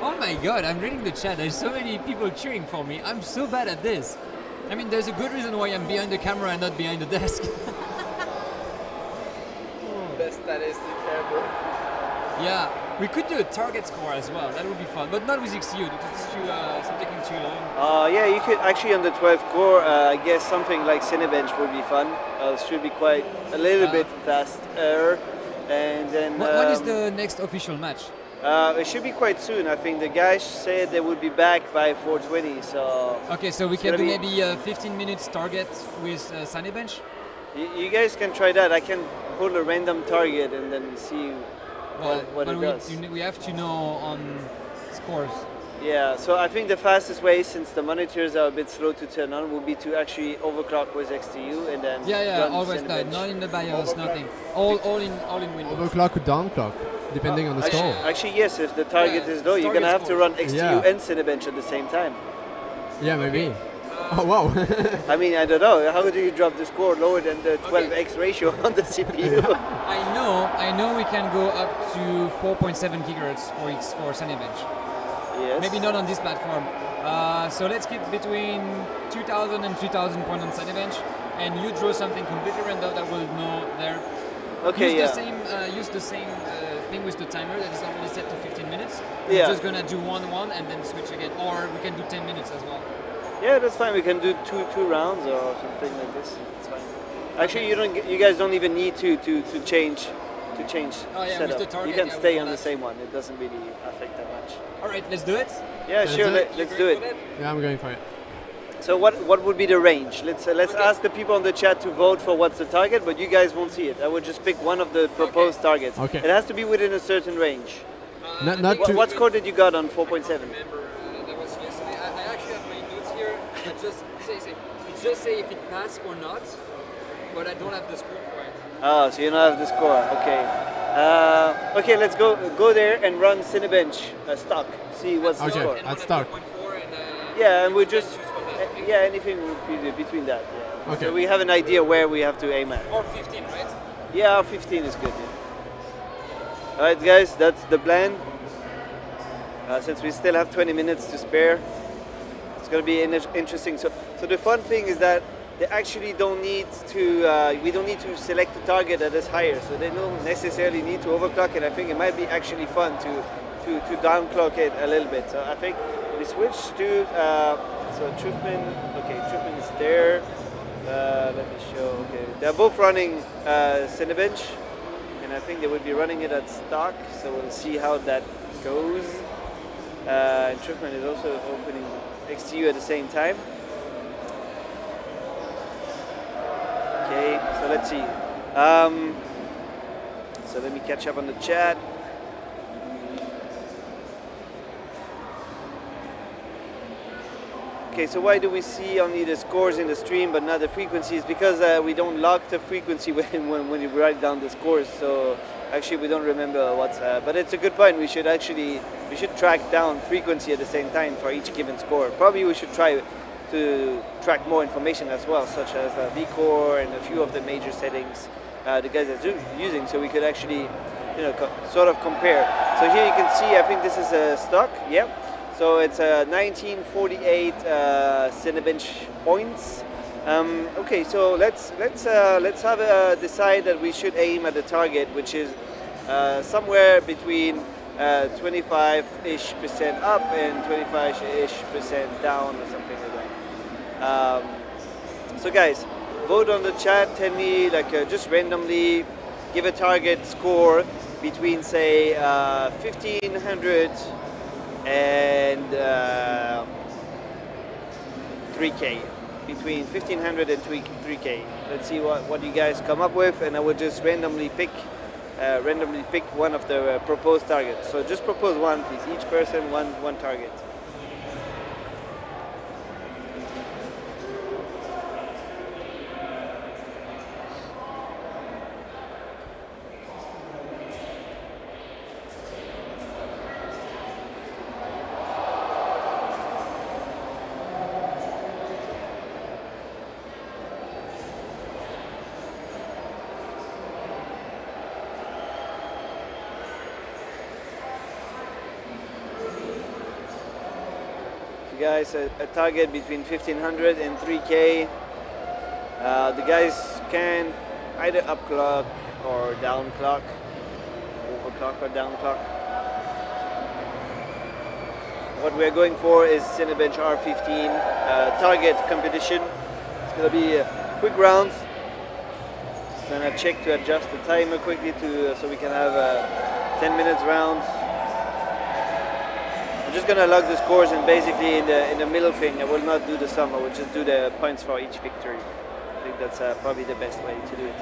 Oh my god, I'm reading the chat. There's so many people cheering for me. I'm so bad at this. I mean, there's a good reason why I'm behind the camera and not behind the desk. Best statistic ever. Yeah, we could do a target score as well. That would be fun, but not with XTU because it's taking too long. Yeah, you could actually on the 12th core. I guess something like Cinebench would be fun. It should be quite a little bit faster. And then what is the next official match? It should be quite soon. I think the guys said they would be back by 4:20. So okay, so we can do maybe 15 minutes target with Cinebench. You guys can try that. I can pull a random target and then see what it does. We have to know on scores. Yeah, so I think the fastest way, since the monitors are a bit slow to turn on, would be to actually overclock with XTU and then always that. Not in the BIOS, nothing. All in Windows. Overclock or downclock, depending on the score. Actually, yes. If the target is low, you're gonna have to run XTU and Cinebench at the same time. Yeah, maybe. Oh wow! I mean, I don't know. How do you drop the score lower than the 12x ratio on the CPU? I know we can go up to 4.7 gigahertz for Cinebench. Yes. Maybe not on this platform. So let's keep between 2,000 and 3,000 points on Cinebench, and you draw something completely random that will know there. Okay. Use the same thing with the timer that is already set to 15 minutes. Yeah. We're just gonna do 1-1 and then switch again, or we can do 10 minutes as well. Yeah, that's fine. We can do two rounds or something like this. It's fine. Actually, you guys don't even need to change setup. With the target, you can stay on the same one. It doesn't really affect that much. All right, let's do it. Yeah, sure. Let's do it. Yeah, I'm going for it. So what would be the range? Let's ask the people on the chat to vote for what's the target, but you guys won't see it. I would just pick one of the proposed targets. Okay. It has to be within a certain range. What score did you got on 4.7? That was yesterday. I actually have my notes here. Just say if it passed or not, but I don't have the score for it. Oh, so you don't have the score. Okay. Okay, let's go there and run Cinebench stock. See what's the score. At stock. Yeah, and we just anything would be between that. Yeah. Okay. So we have an idea where we have to aim at. Or 15, right? Yeah, 15 is good. Yeah. All right, guys, that's the plan. Since we still have 20 minutes to spare, it's going to be interesting. So the fun thing is that they actually don't need to. We don't need to select a target that is higher, so they don't necessarily need to overclock it. I think it might be actually fun to downclock it a little bit. So I think we switch to so Trouffman. Okay, Trouffman is there. Let me show. Okay, they're both running Cinebench, and I think they would be running it at stock. So we'll see how that goes. And Trouffman is also opening XTU at the same time. Okay, so let's see. So let me catch up on the chat. Okay, so why do we see only the scores in the stream but not the frequencies? Because we don't lock the frequency when you write down the scores. So actually we don't remember what's. But it's a good point. We should track down frequency at the same time for each given score. Probably we should try to to track more information as well, such as vCore and a few of the major settings the guys are using, so we could actually, you know, sort of compare. So here you can see, I think this is a stock. Yep. So it's 1948 Cinebench points. Okay, so let's have decide that we should aim at the target, which is somewhere between 25-ish% up and 25-ish% down or something like that. So guys, vote on the chat. Tell me, like, just randomly give a target score between, say, 1500 and 3K. Between 1500 and 3K. Let's see what you guys come up with, and I will just randomly pick one of the proposed targets. So just propose one, please. Each person one target. Guys, a target between 1500 and 3K. The guys can either upclock or downclock, overclock or downclock. What we're going for is Cinebench R15 target competition. It's gonna be quick rounds. Gonna check to adjust the timer quickly so we can have 10 minutes rounds. I'm just gonna log the scores, and basically in the middle thing, I will not do the sum. I will just do the points for each victory. I think that's probably the best way to do it.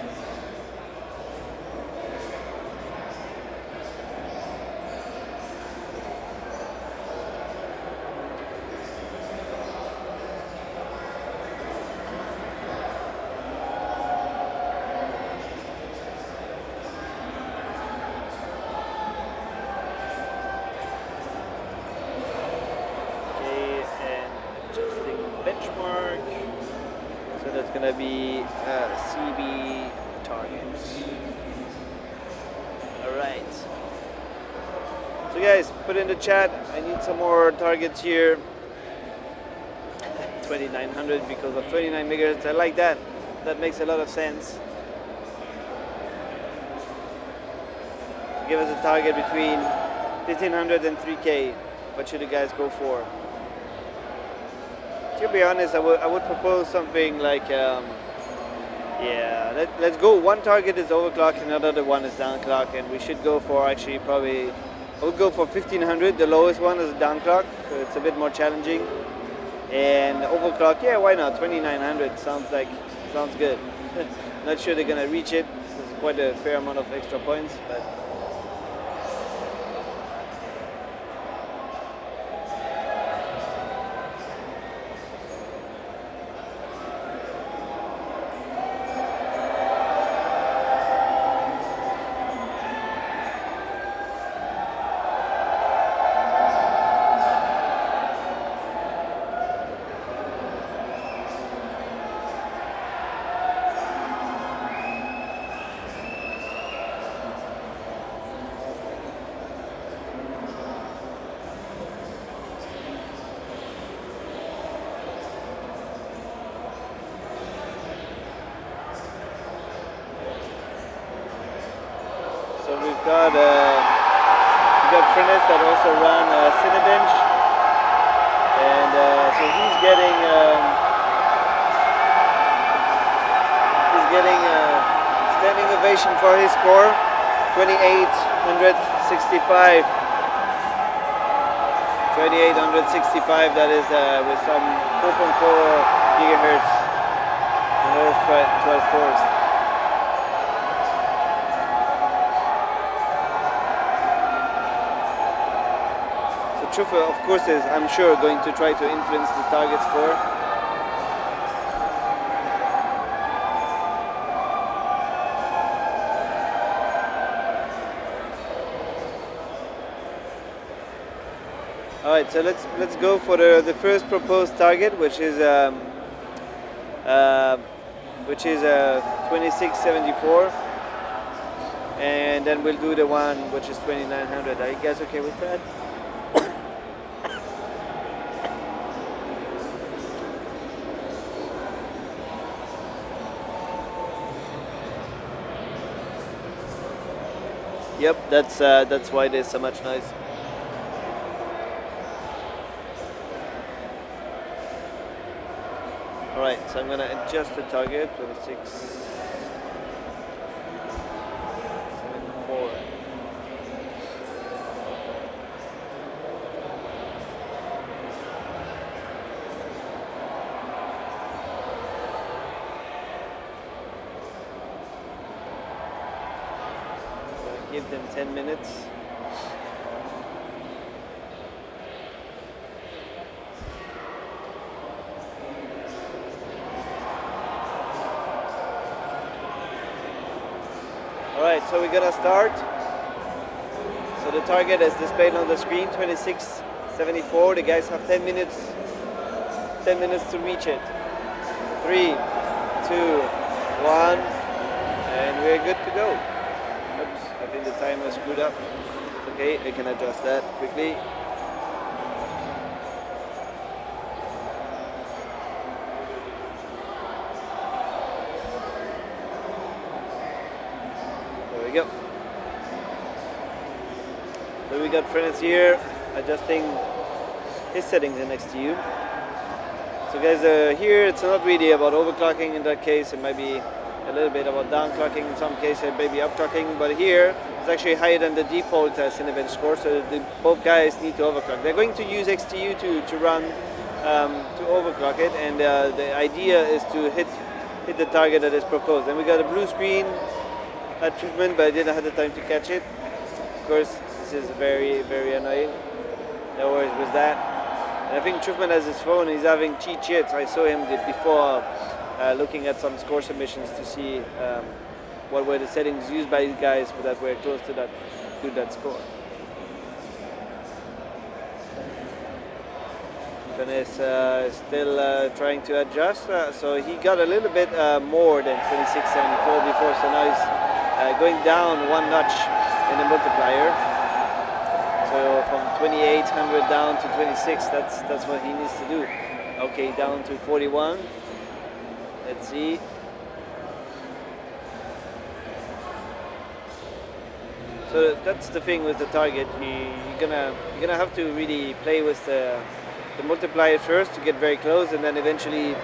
Gonna be CB targets. All right. So guys, put in the chat. I need some more targets here. 2900 because of 29 megahertz. I like that. That makes a lot of sense. Give us a target between 1500 and 3K. What should you guys go for? To be honest, I would propose something like, yeah, let's go. One target is overclock, another one is downclock, and we should go for actually probably, I would go for 1500. The lowest one is downclock, so it's a bit more challenging. And overclock, yeah, why not? 2900 sounds good. Not sure they're gonna reach it. There's quite a fair amount of extra points, but. We've got Frenerth that also ran Cinebench, and so he's getting standing ovation for his score, 2865. 2865. That is with some 4.4 gigahertz and all 12 cores. Trouffman, of course, is, I'm sure, going to try to influence the target score. All right, so let's go for the first proposed target, which is 2674, and then we'll do the one which is 2900. Are you guys okay with that? Yep, that's why there's so much noise. Alright, so I'm gonna adjust the target, 2674. Give them 10 minutes. Alright, so we're gonna start. So the target is displayed on the screen, 2674. The guys have 10 minutes to reach it. 3, 2, 1, and we're good to go. Oops, I think the timer screwed up. Okay, I can adjust that quickly. There we go. So we got Frenerth here adjusting his settings next to you. So guys, here it's not really about overclocking in that case. It might be a little bit about downclocking in some cases, maybe upclocking, but here it's actually higher than the default Cinebench score, so both guys need to overclock. They're going to use XTU to run to overclock it, and the idea is to hit the target that is proposed. And we got a blue screen at Trouffman, but I didn't have the time to catch it. Of course, this is very, very annoying. No worries with that. And I think Trouffman has his phone, he's having cheat sheets. I saw him before looking at some score submissions to see what were the settings used by the guys that were close to that score. Frenerth is still trying to adjust, so he got a little bit more than 2674 before, so now he's going down one notch in the multiplier. So from 2800 down to 26, that's what he needs to do. Okay, down to 41. Let's see. So that's the thing with the target. You're gonna have to really play with the multiplier first to get very close, and then eventually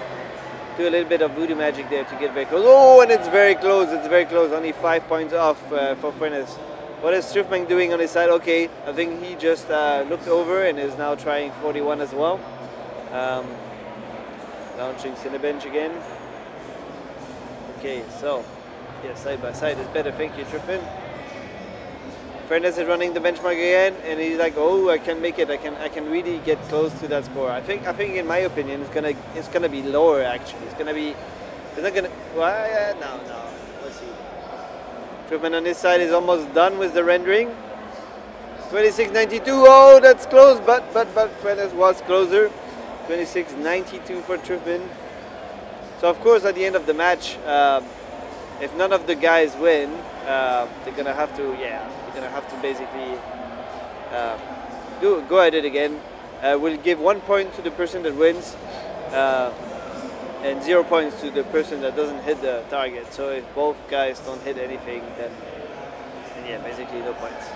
do a little bit of voodoo magic there to get very close. Oh, and it's very close. It's very close. Only 5 points off for Frenerth. What is Trouffman doing on his side? Okay, I think he just looked over and is now trying 41 as well. Launching Cinebench again. Okay, so yeah, side by side is better. Thank you, Trouffman. Frenerth is running the benchmark again, and he's like, "Oh, I can make it. I can really get close to that score." I think, in my opinion, it's gonna be lower. Actually, it's not gonna. Well, no. Let's see. Trouffman on this side is almost done with the rendering. 2692. Oh, that's close, but Frenerth was closer. 2692 for Trouffman. So of course, at the end of the match, if none of the guys win, they're gonna have to basically go at it again. We'll give 1 point to the person that wins, and 0 points to the person that doesn't hit the target. So if both guys don't hit anything, then yeah, basically no points.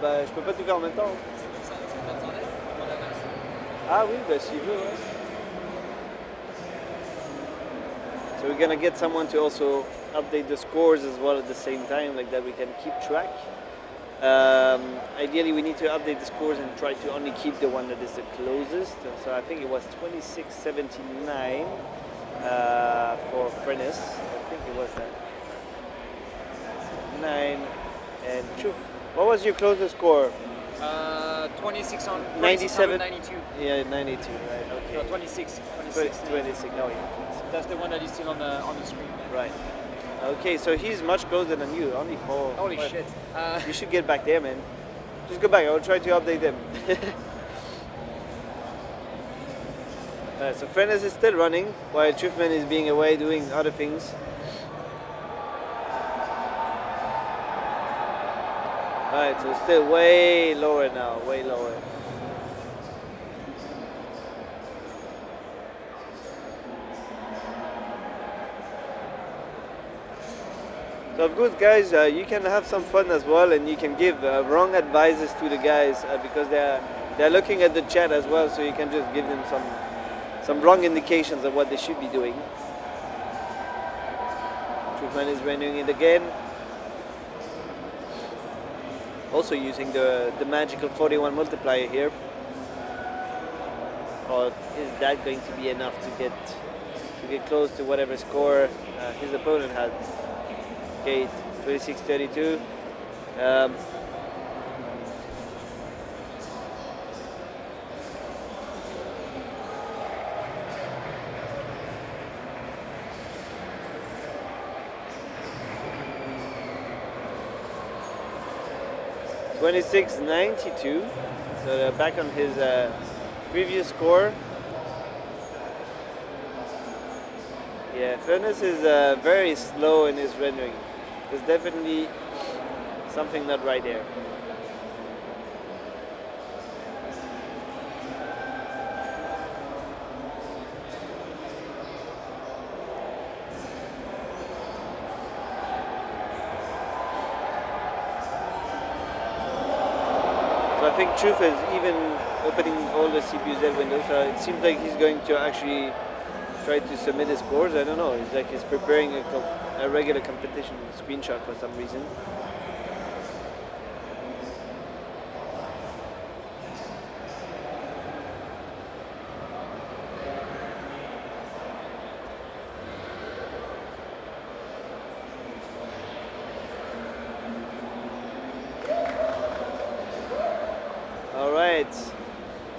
Bah, je peux pas tout faire en même temps. Ah oui, bah s'il veut, ouais. So we're gonna get someone to also update the scores as well at the same time, like that we can keep track. Ideally, we need to update the scores and try to only keep the one that is the closest. So I think it was 2679 for Frenerth. I think it was that. 9 and Truff. What was your closest score? 2792. Yeah, 92. Right. Okay. No, 26. 26. Oh yeah. 26. That's the one that is still on the screen. Right. Okay, so he's much closer than you. Only 4. Holy 5. shit. You should get back there, man. Just go back. I will try to update them. So Frenerth is still running while Trouffman is being away doing other things. Alright, so still way lower now, way lower. So of course guys, you can have some fun as well, and you can give wrong advices to the guys because they're looking at the chat as well, so you can just give them some wrong indications of what they should be doing. Trouffman is running it again. Also using the magical 41 multiplier here. Or is that going to be enough to get close to whatever score his opponent had? Okay, 26-32. 26-92, so they're back on his previous score. Yeah, Frenerth is very slow in his rendering. There's definitely something not right there. I think Truff is even opening all the CPU-Z windows, so it seems like he's going to actually try to submit his scores. I don't know, it's like he's preparing a regular competition screenshot for some reason.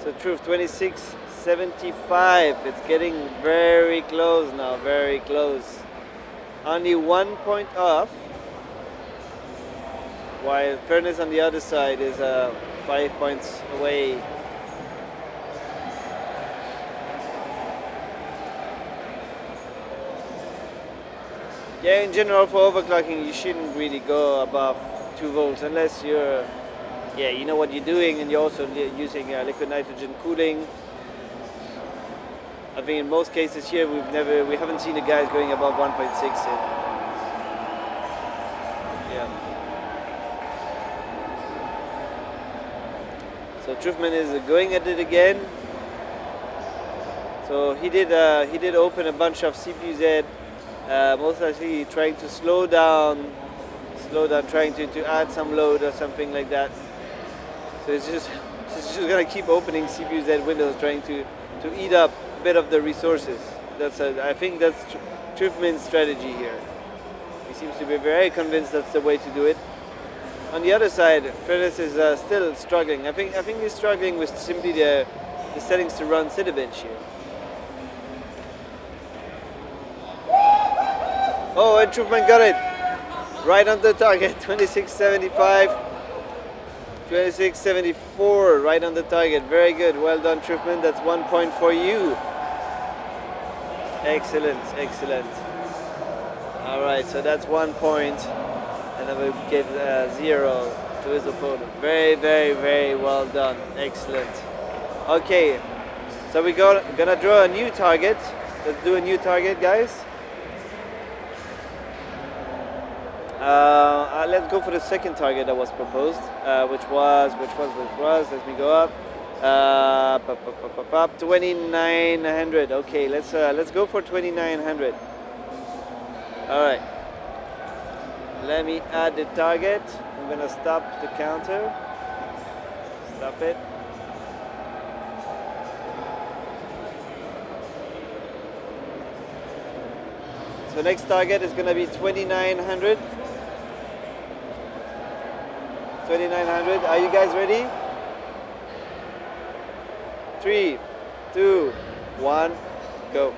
So Truff 26-75. It's getting very close now, very close. Only 1 point off, while Frenerth on the other side is 5 points away. Yeah, in general for overclocking you shouldn't really go above 2 volts unless you're you know what you're doing, and you're also using liquid nitrogen cooling. I think in most cases here we haven't seen the guys going above 1.6 yet. Yeah. So Trouffman is going at it again. So he did open a bunch of CPU-Z, most likely trying to slow down, trying to add some load or something like that. So it's just gonna keep opening CPU-Z windows, trying to eat up a bit of the resources. I think that's Trouffman's strategy here. He seems to be very convinced that's the way to do it. On the other side, Frenerth is still struggling. I think he's struggling with simply the settings to run Cinebench here. Oh, and Trouffman got it right on the target. 26-75. 26-74, right on the target. Very good. Well done, Trouffman. That's 1 point for you. Excellent, excellent. All right, so that's 1 point, and I will give 0 to his opponent. Very, very, very well done. Excellent. Okay, so we're gonna draw a new target. Let's do a new target, guys. Let's go for the second target that was proposed, which was, let me go up, 2900. Okay, let's go for 2900. All right, let me add the target. I'm gonna stop the counter, stop it. So next target is gonna be 2900. 2900. Are you guys ready? 3, 2, 1, go.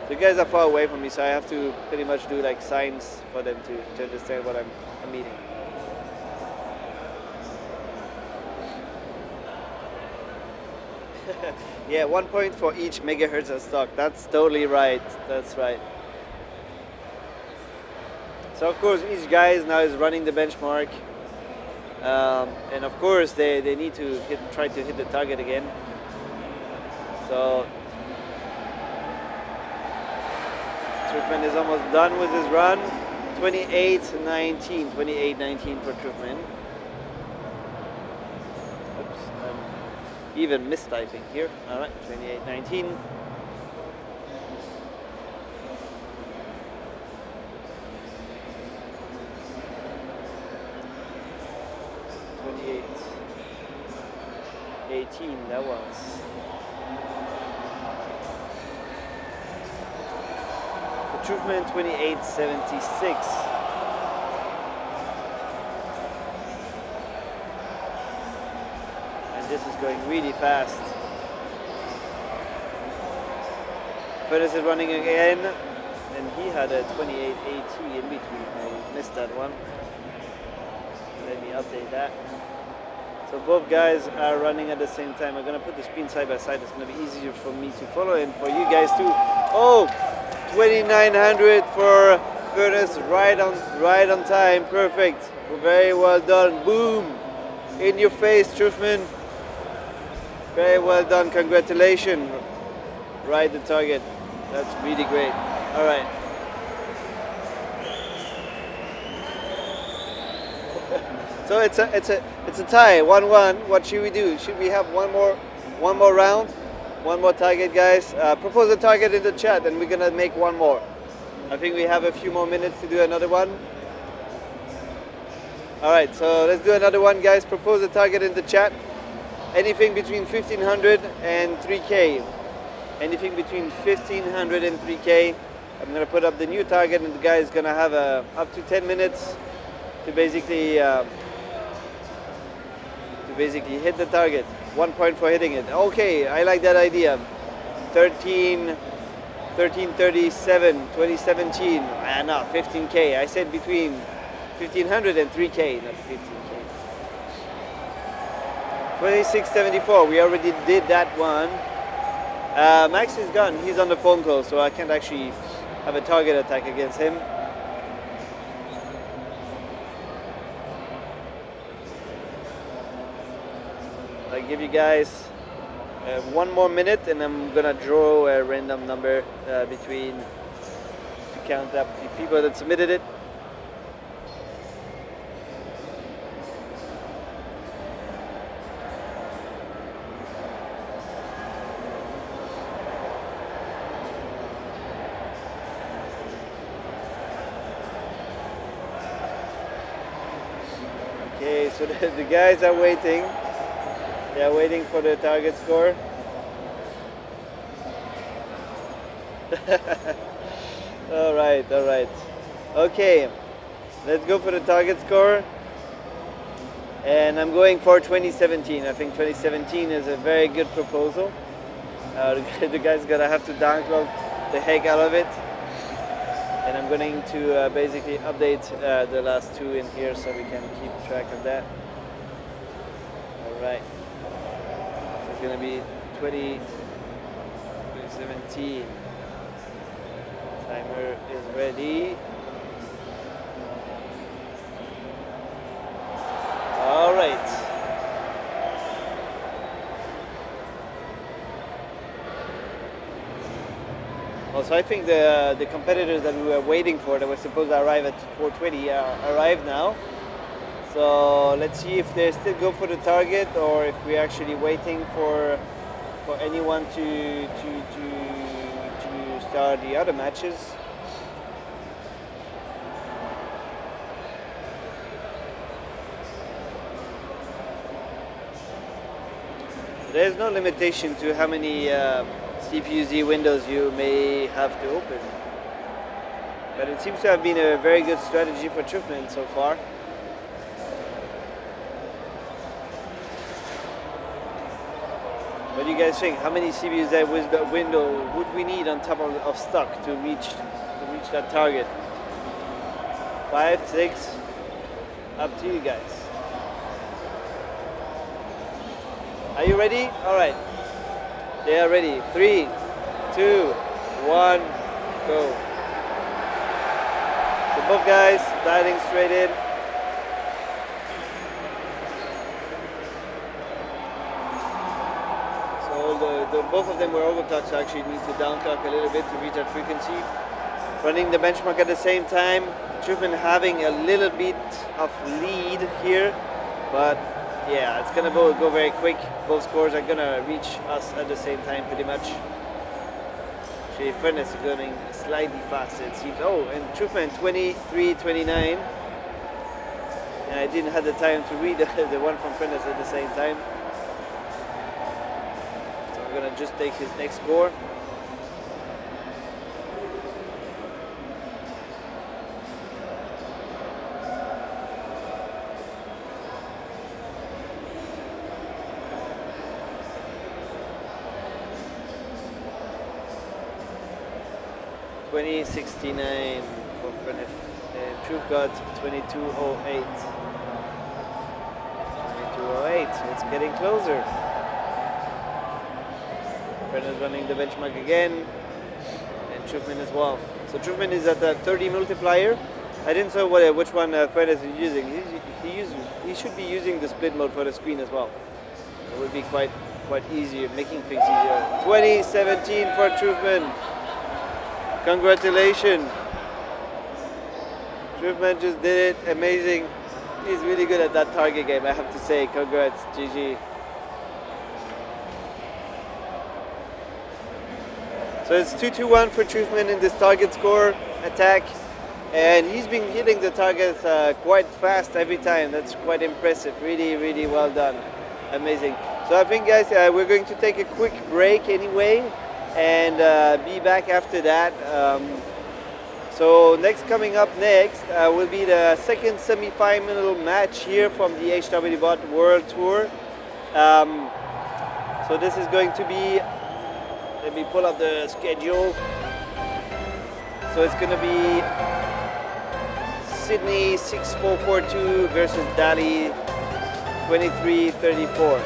The guys are far away from me, so I have to pretty much do like signs for them to understand what I'm meaning. Yeah, 1 point for each megahertz of stock. That's totally right. That's right. So of course each guy now is running the benchmark, and of course they need to try to hit the target again. So Trouffman is almost done with his run. 28-19, 28-19 for Trouffman. Oops, I'm even mistyping here. All right, 28-19. That was. The Trouffman 28.76. And this is going really fast. Frenerth is running again, and he had a 28.80 in between. I missed that one. Let me update that. So both guys are running at the same time. I'm gonna put the screen side by side. It's gonna be easier for me to follow and for you guys too. Oh, 2900 for Frenerth, right on time. Perfect. Very well done. Boom, in your face, Trouffman. Very well done. Congratulations. Right the target. That's really great. All right. So it's a tie, 1-1. What should we do? Should we have one more round, one more target, guys? Propose a target in the chat, and we're gonna make one more. I think we have a few more minutes to do another one. All right, so let's do another one, guys. Propose a target in the chat. Anything between 1500 and 3K. Anything between 1500 and 3K. I'm gonna put up the new target, and the guy is gonna have up to 10 minutes to basically hit the target. 1 point for hitting it. Okay, I like that idea. 1337, 2017. No, 15K. I said between 1500 and 3K, not 15K. 2674. We already did that one. Max is gone. He's on the phone call, so I can't actually have a target attack against him. I give you guys 1 more minute, and I'm gonna draw a random number to count up the people that submitted it. Okay, so the guys are waiting. They are waiting for the target score. All right. Okay, let's go for the target score. And I'm going for 2017. I think 2017 is a very good proposal. The guy's gonna have to download the heck out of it. And I'm going to basically update the last two in here so we can keep track of that. All right. It's going to be 2017. Timer is ready. All right. Also, I think the competitors that we were waiting for, that were supposed to arrive at 4:20, arrived now. So let's see if they still go for the target, or if we're actually waiting for anyone to start the other matches. There's no limitation to how many CPU-Z windows you may have to open, but it seems to have been a very good strategy for Trouffman so far. What do you guys think? How many CBUs that with the window would we need on top of stock to reach that target? 5, 6, up to you guys. Are you ready? All right. They are ready. 3, 2, 1, go. So both guys diving straight in. Both of them were overclocked, so actually need to downclock a little bit to reach that frequency. Running the benchmark at the same time. Trouffman having a little bit of lead here, but yeah, it's gonna go very quick. Both scores are gonna reach us at the same time pretty much. Actually, Frenerth is going slightly faster it seems. Oh, and Trouffman 23:29. And I didn't have the time to read the one from Frenerth at the same time. I'm gonna just take his next score. $20.69 for Frenerth, and Truth got 22.08. 22.08. It's getting closer. Frenerth running the benchmark again, and Trouffman as well. So Trouffman is at a 30 multiplier. I didn't know which one Frenerth is using. He should be using the split mode for the screen as well. It would be quite easier, making things easier. 2017 for Trouffman. Congratulations. Trouffman just did it. Amazing. He's really good at that target game, I have to say. Congrats, GG. So it's 2-2-1 for Trouffman in this target score attack, and he's been hitting the targets quite fast every time. That's quite impressive. Really, really well done. Amazing. So I think, guys, we're going to take a quick break anyway, and be back after that. So coming up next will be the second semi-final match here from the HWT World Tour. So this is going to be, let me pull up the schedule. So it's going to be Sydney 6442 versus Dali 2334.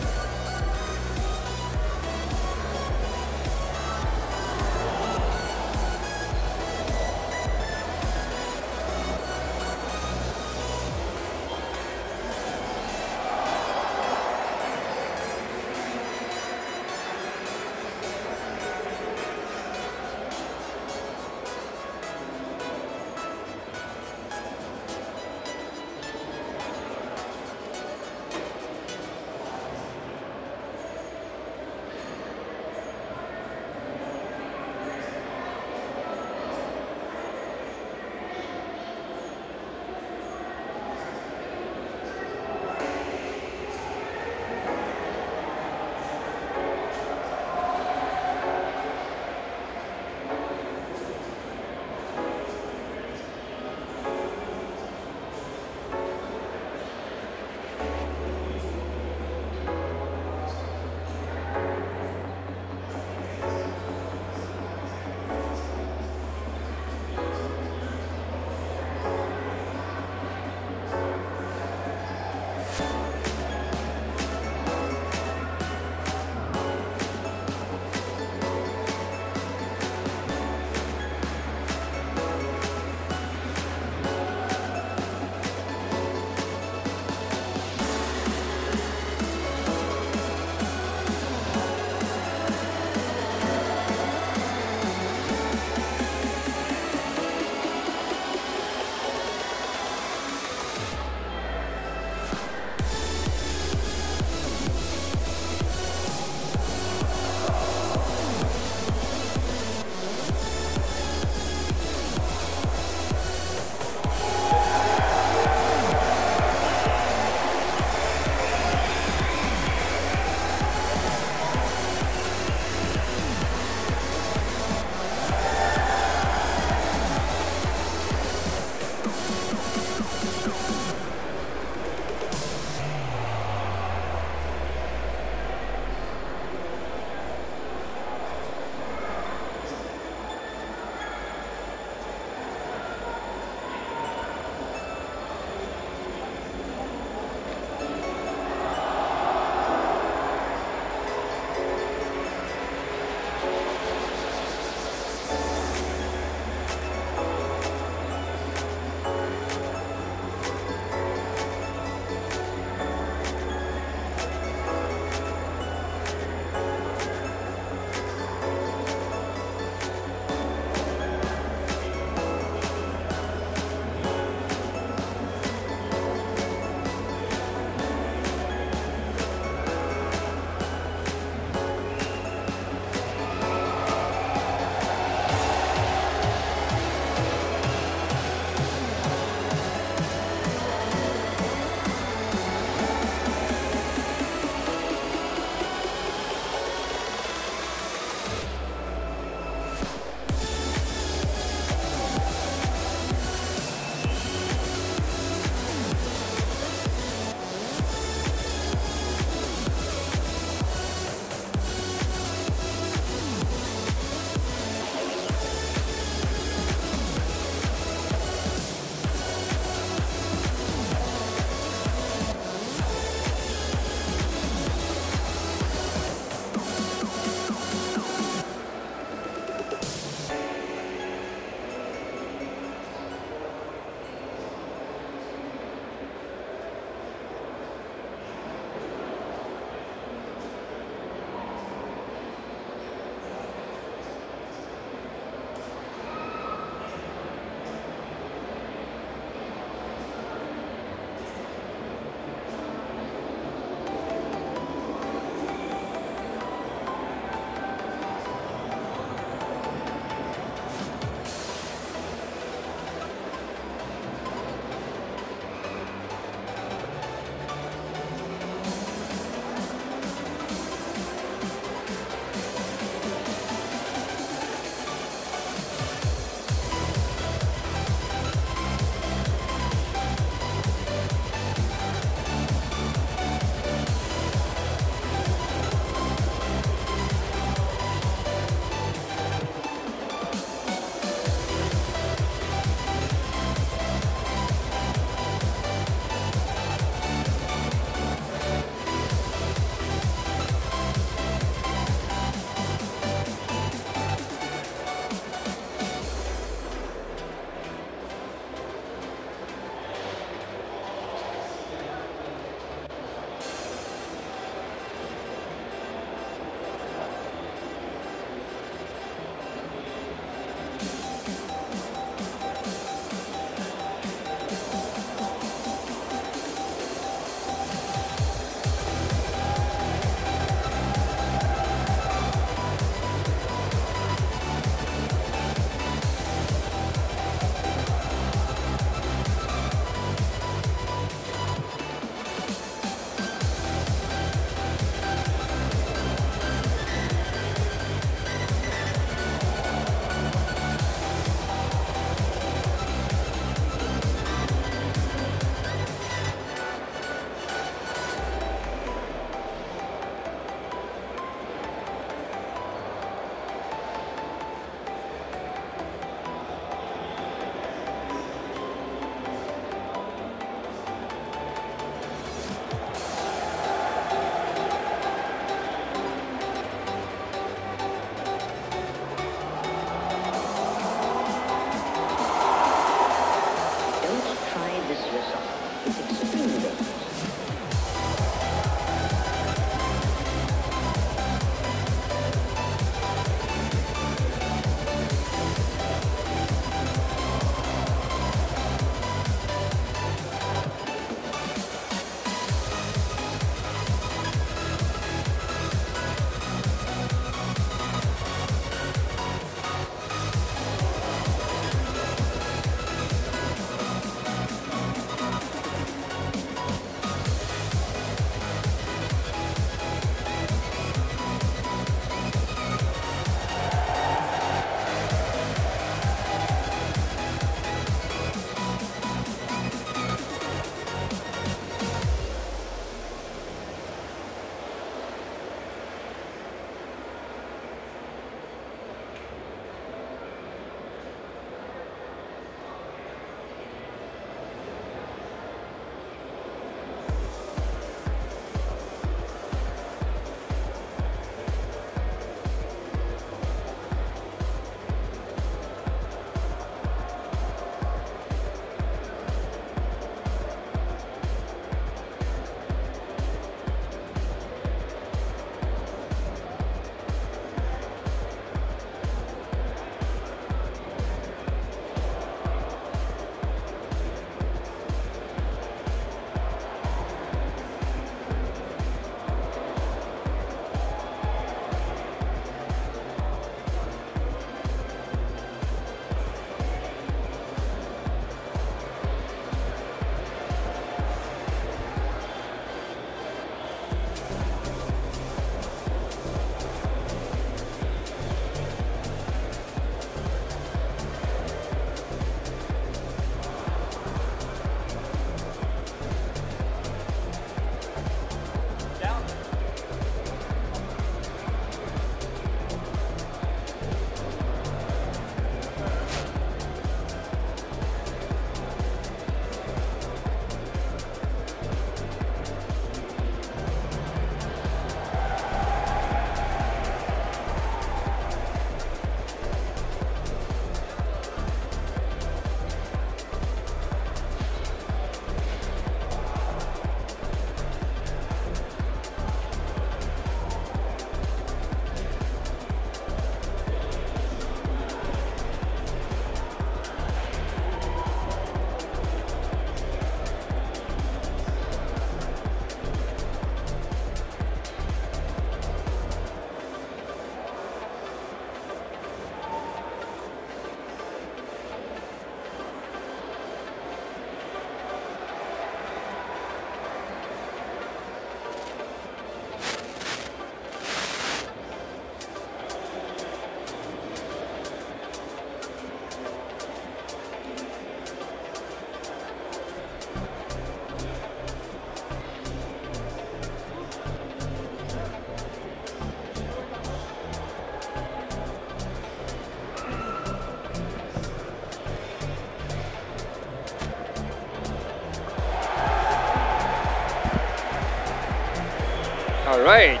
All right.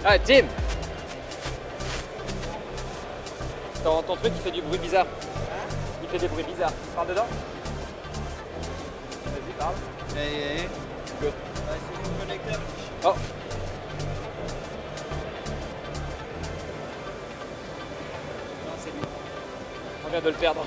Ah, Tim! Ton truc il fait du bruit bizarre. Il fait des bruits bizarres. Parle dedans. Vas-y, parle. Hey. Good. Connecteur. Oh! Non, c'est lui. On vient de le perdre.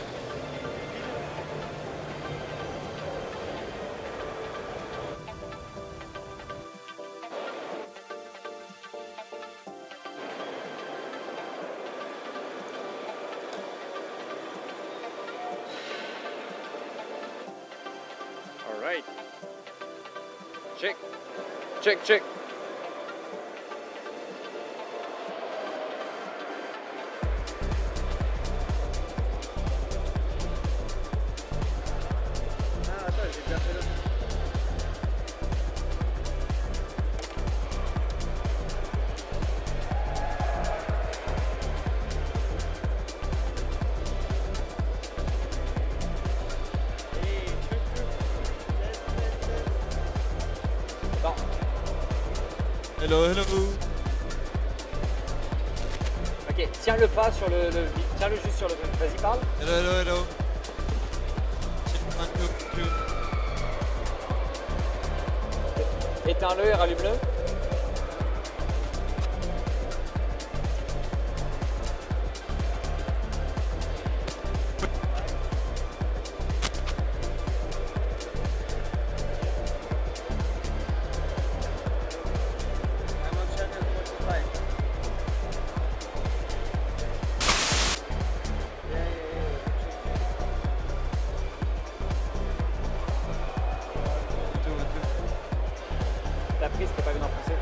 All right. Check. Check, check. Ah, attends, j'ai déjà fait l'autre. Non. Hello, hello. Ok, tiens-le pas sur le tiens-le juste sur le... Vas-y, parle. Hello, hello, hello. Éteins-le et rallume-le. I'm on channel 45. La prise, t'es pas bien en français.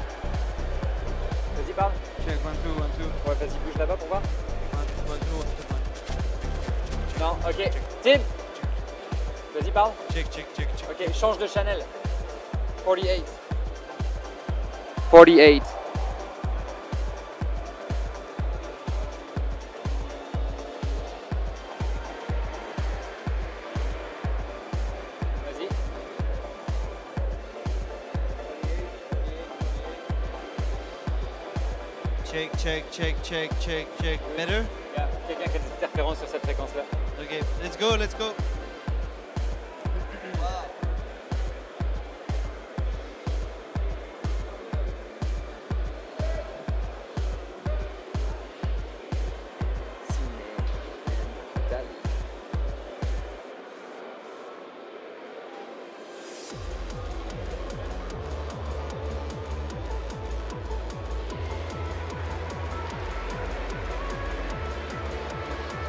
Vas-y, parle. Check 1, 2, 1, 2. Ouais, vas-y, bouge là-bas pour voir. 1, 2, 1, 2, 1. Non, ok. Tim. Vas-y, parle. Check. Ok, change de channel. 48. 48. Vas-y. Check. Better? Il y a quelqu'un qui a des interférences sur cette fréquence-là. Okay, let's go.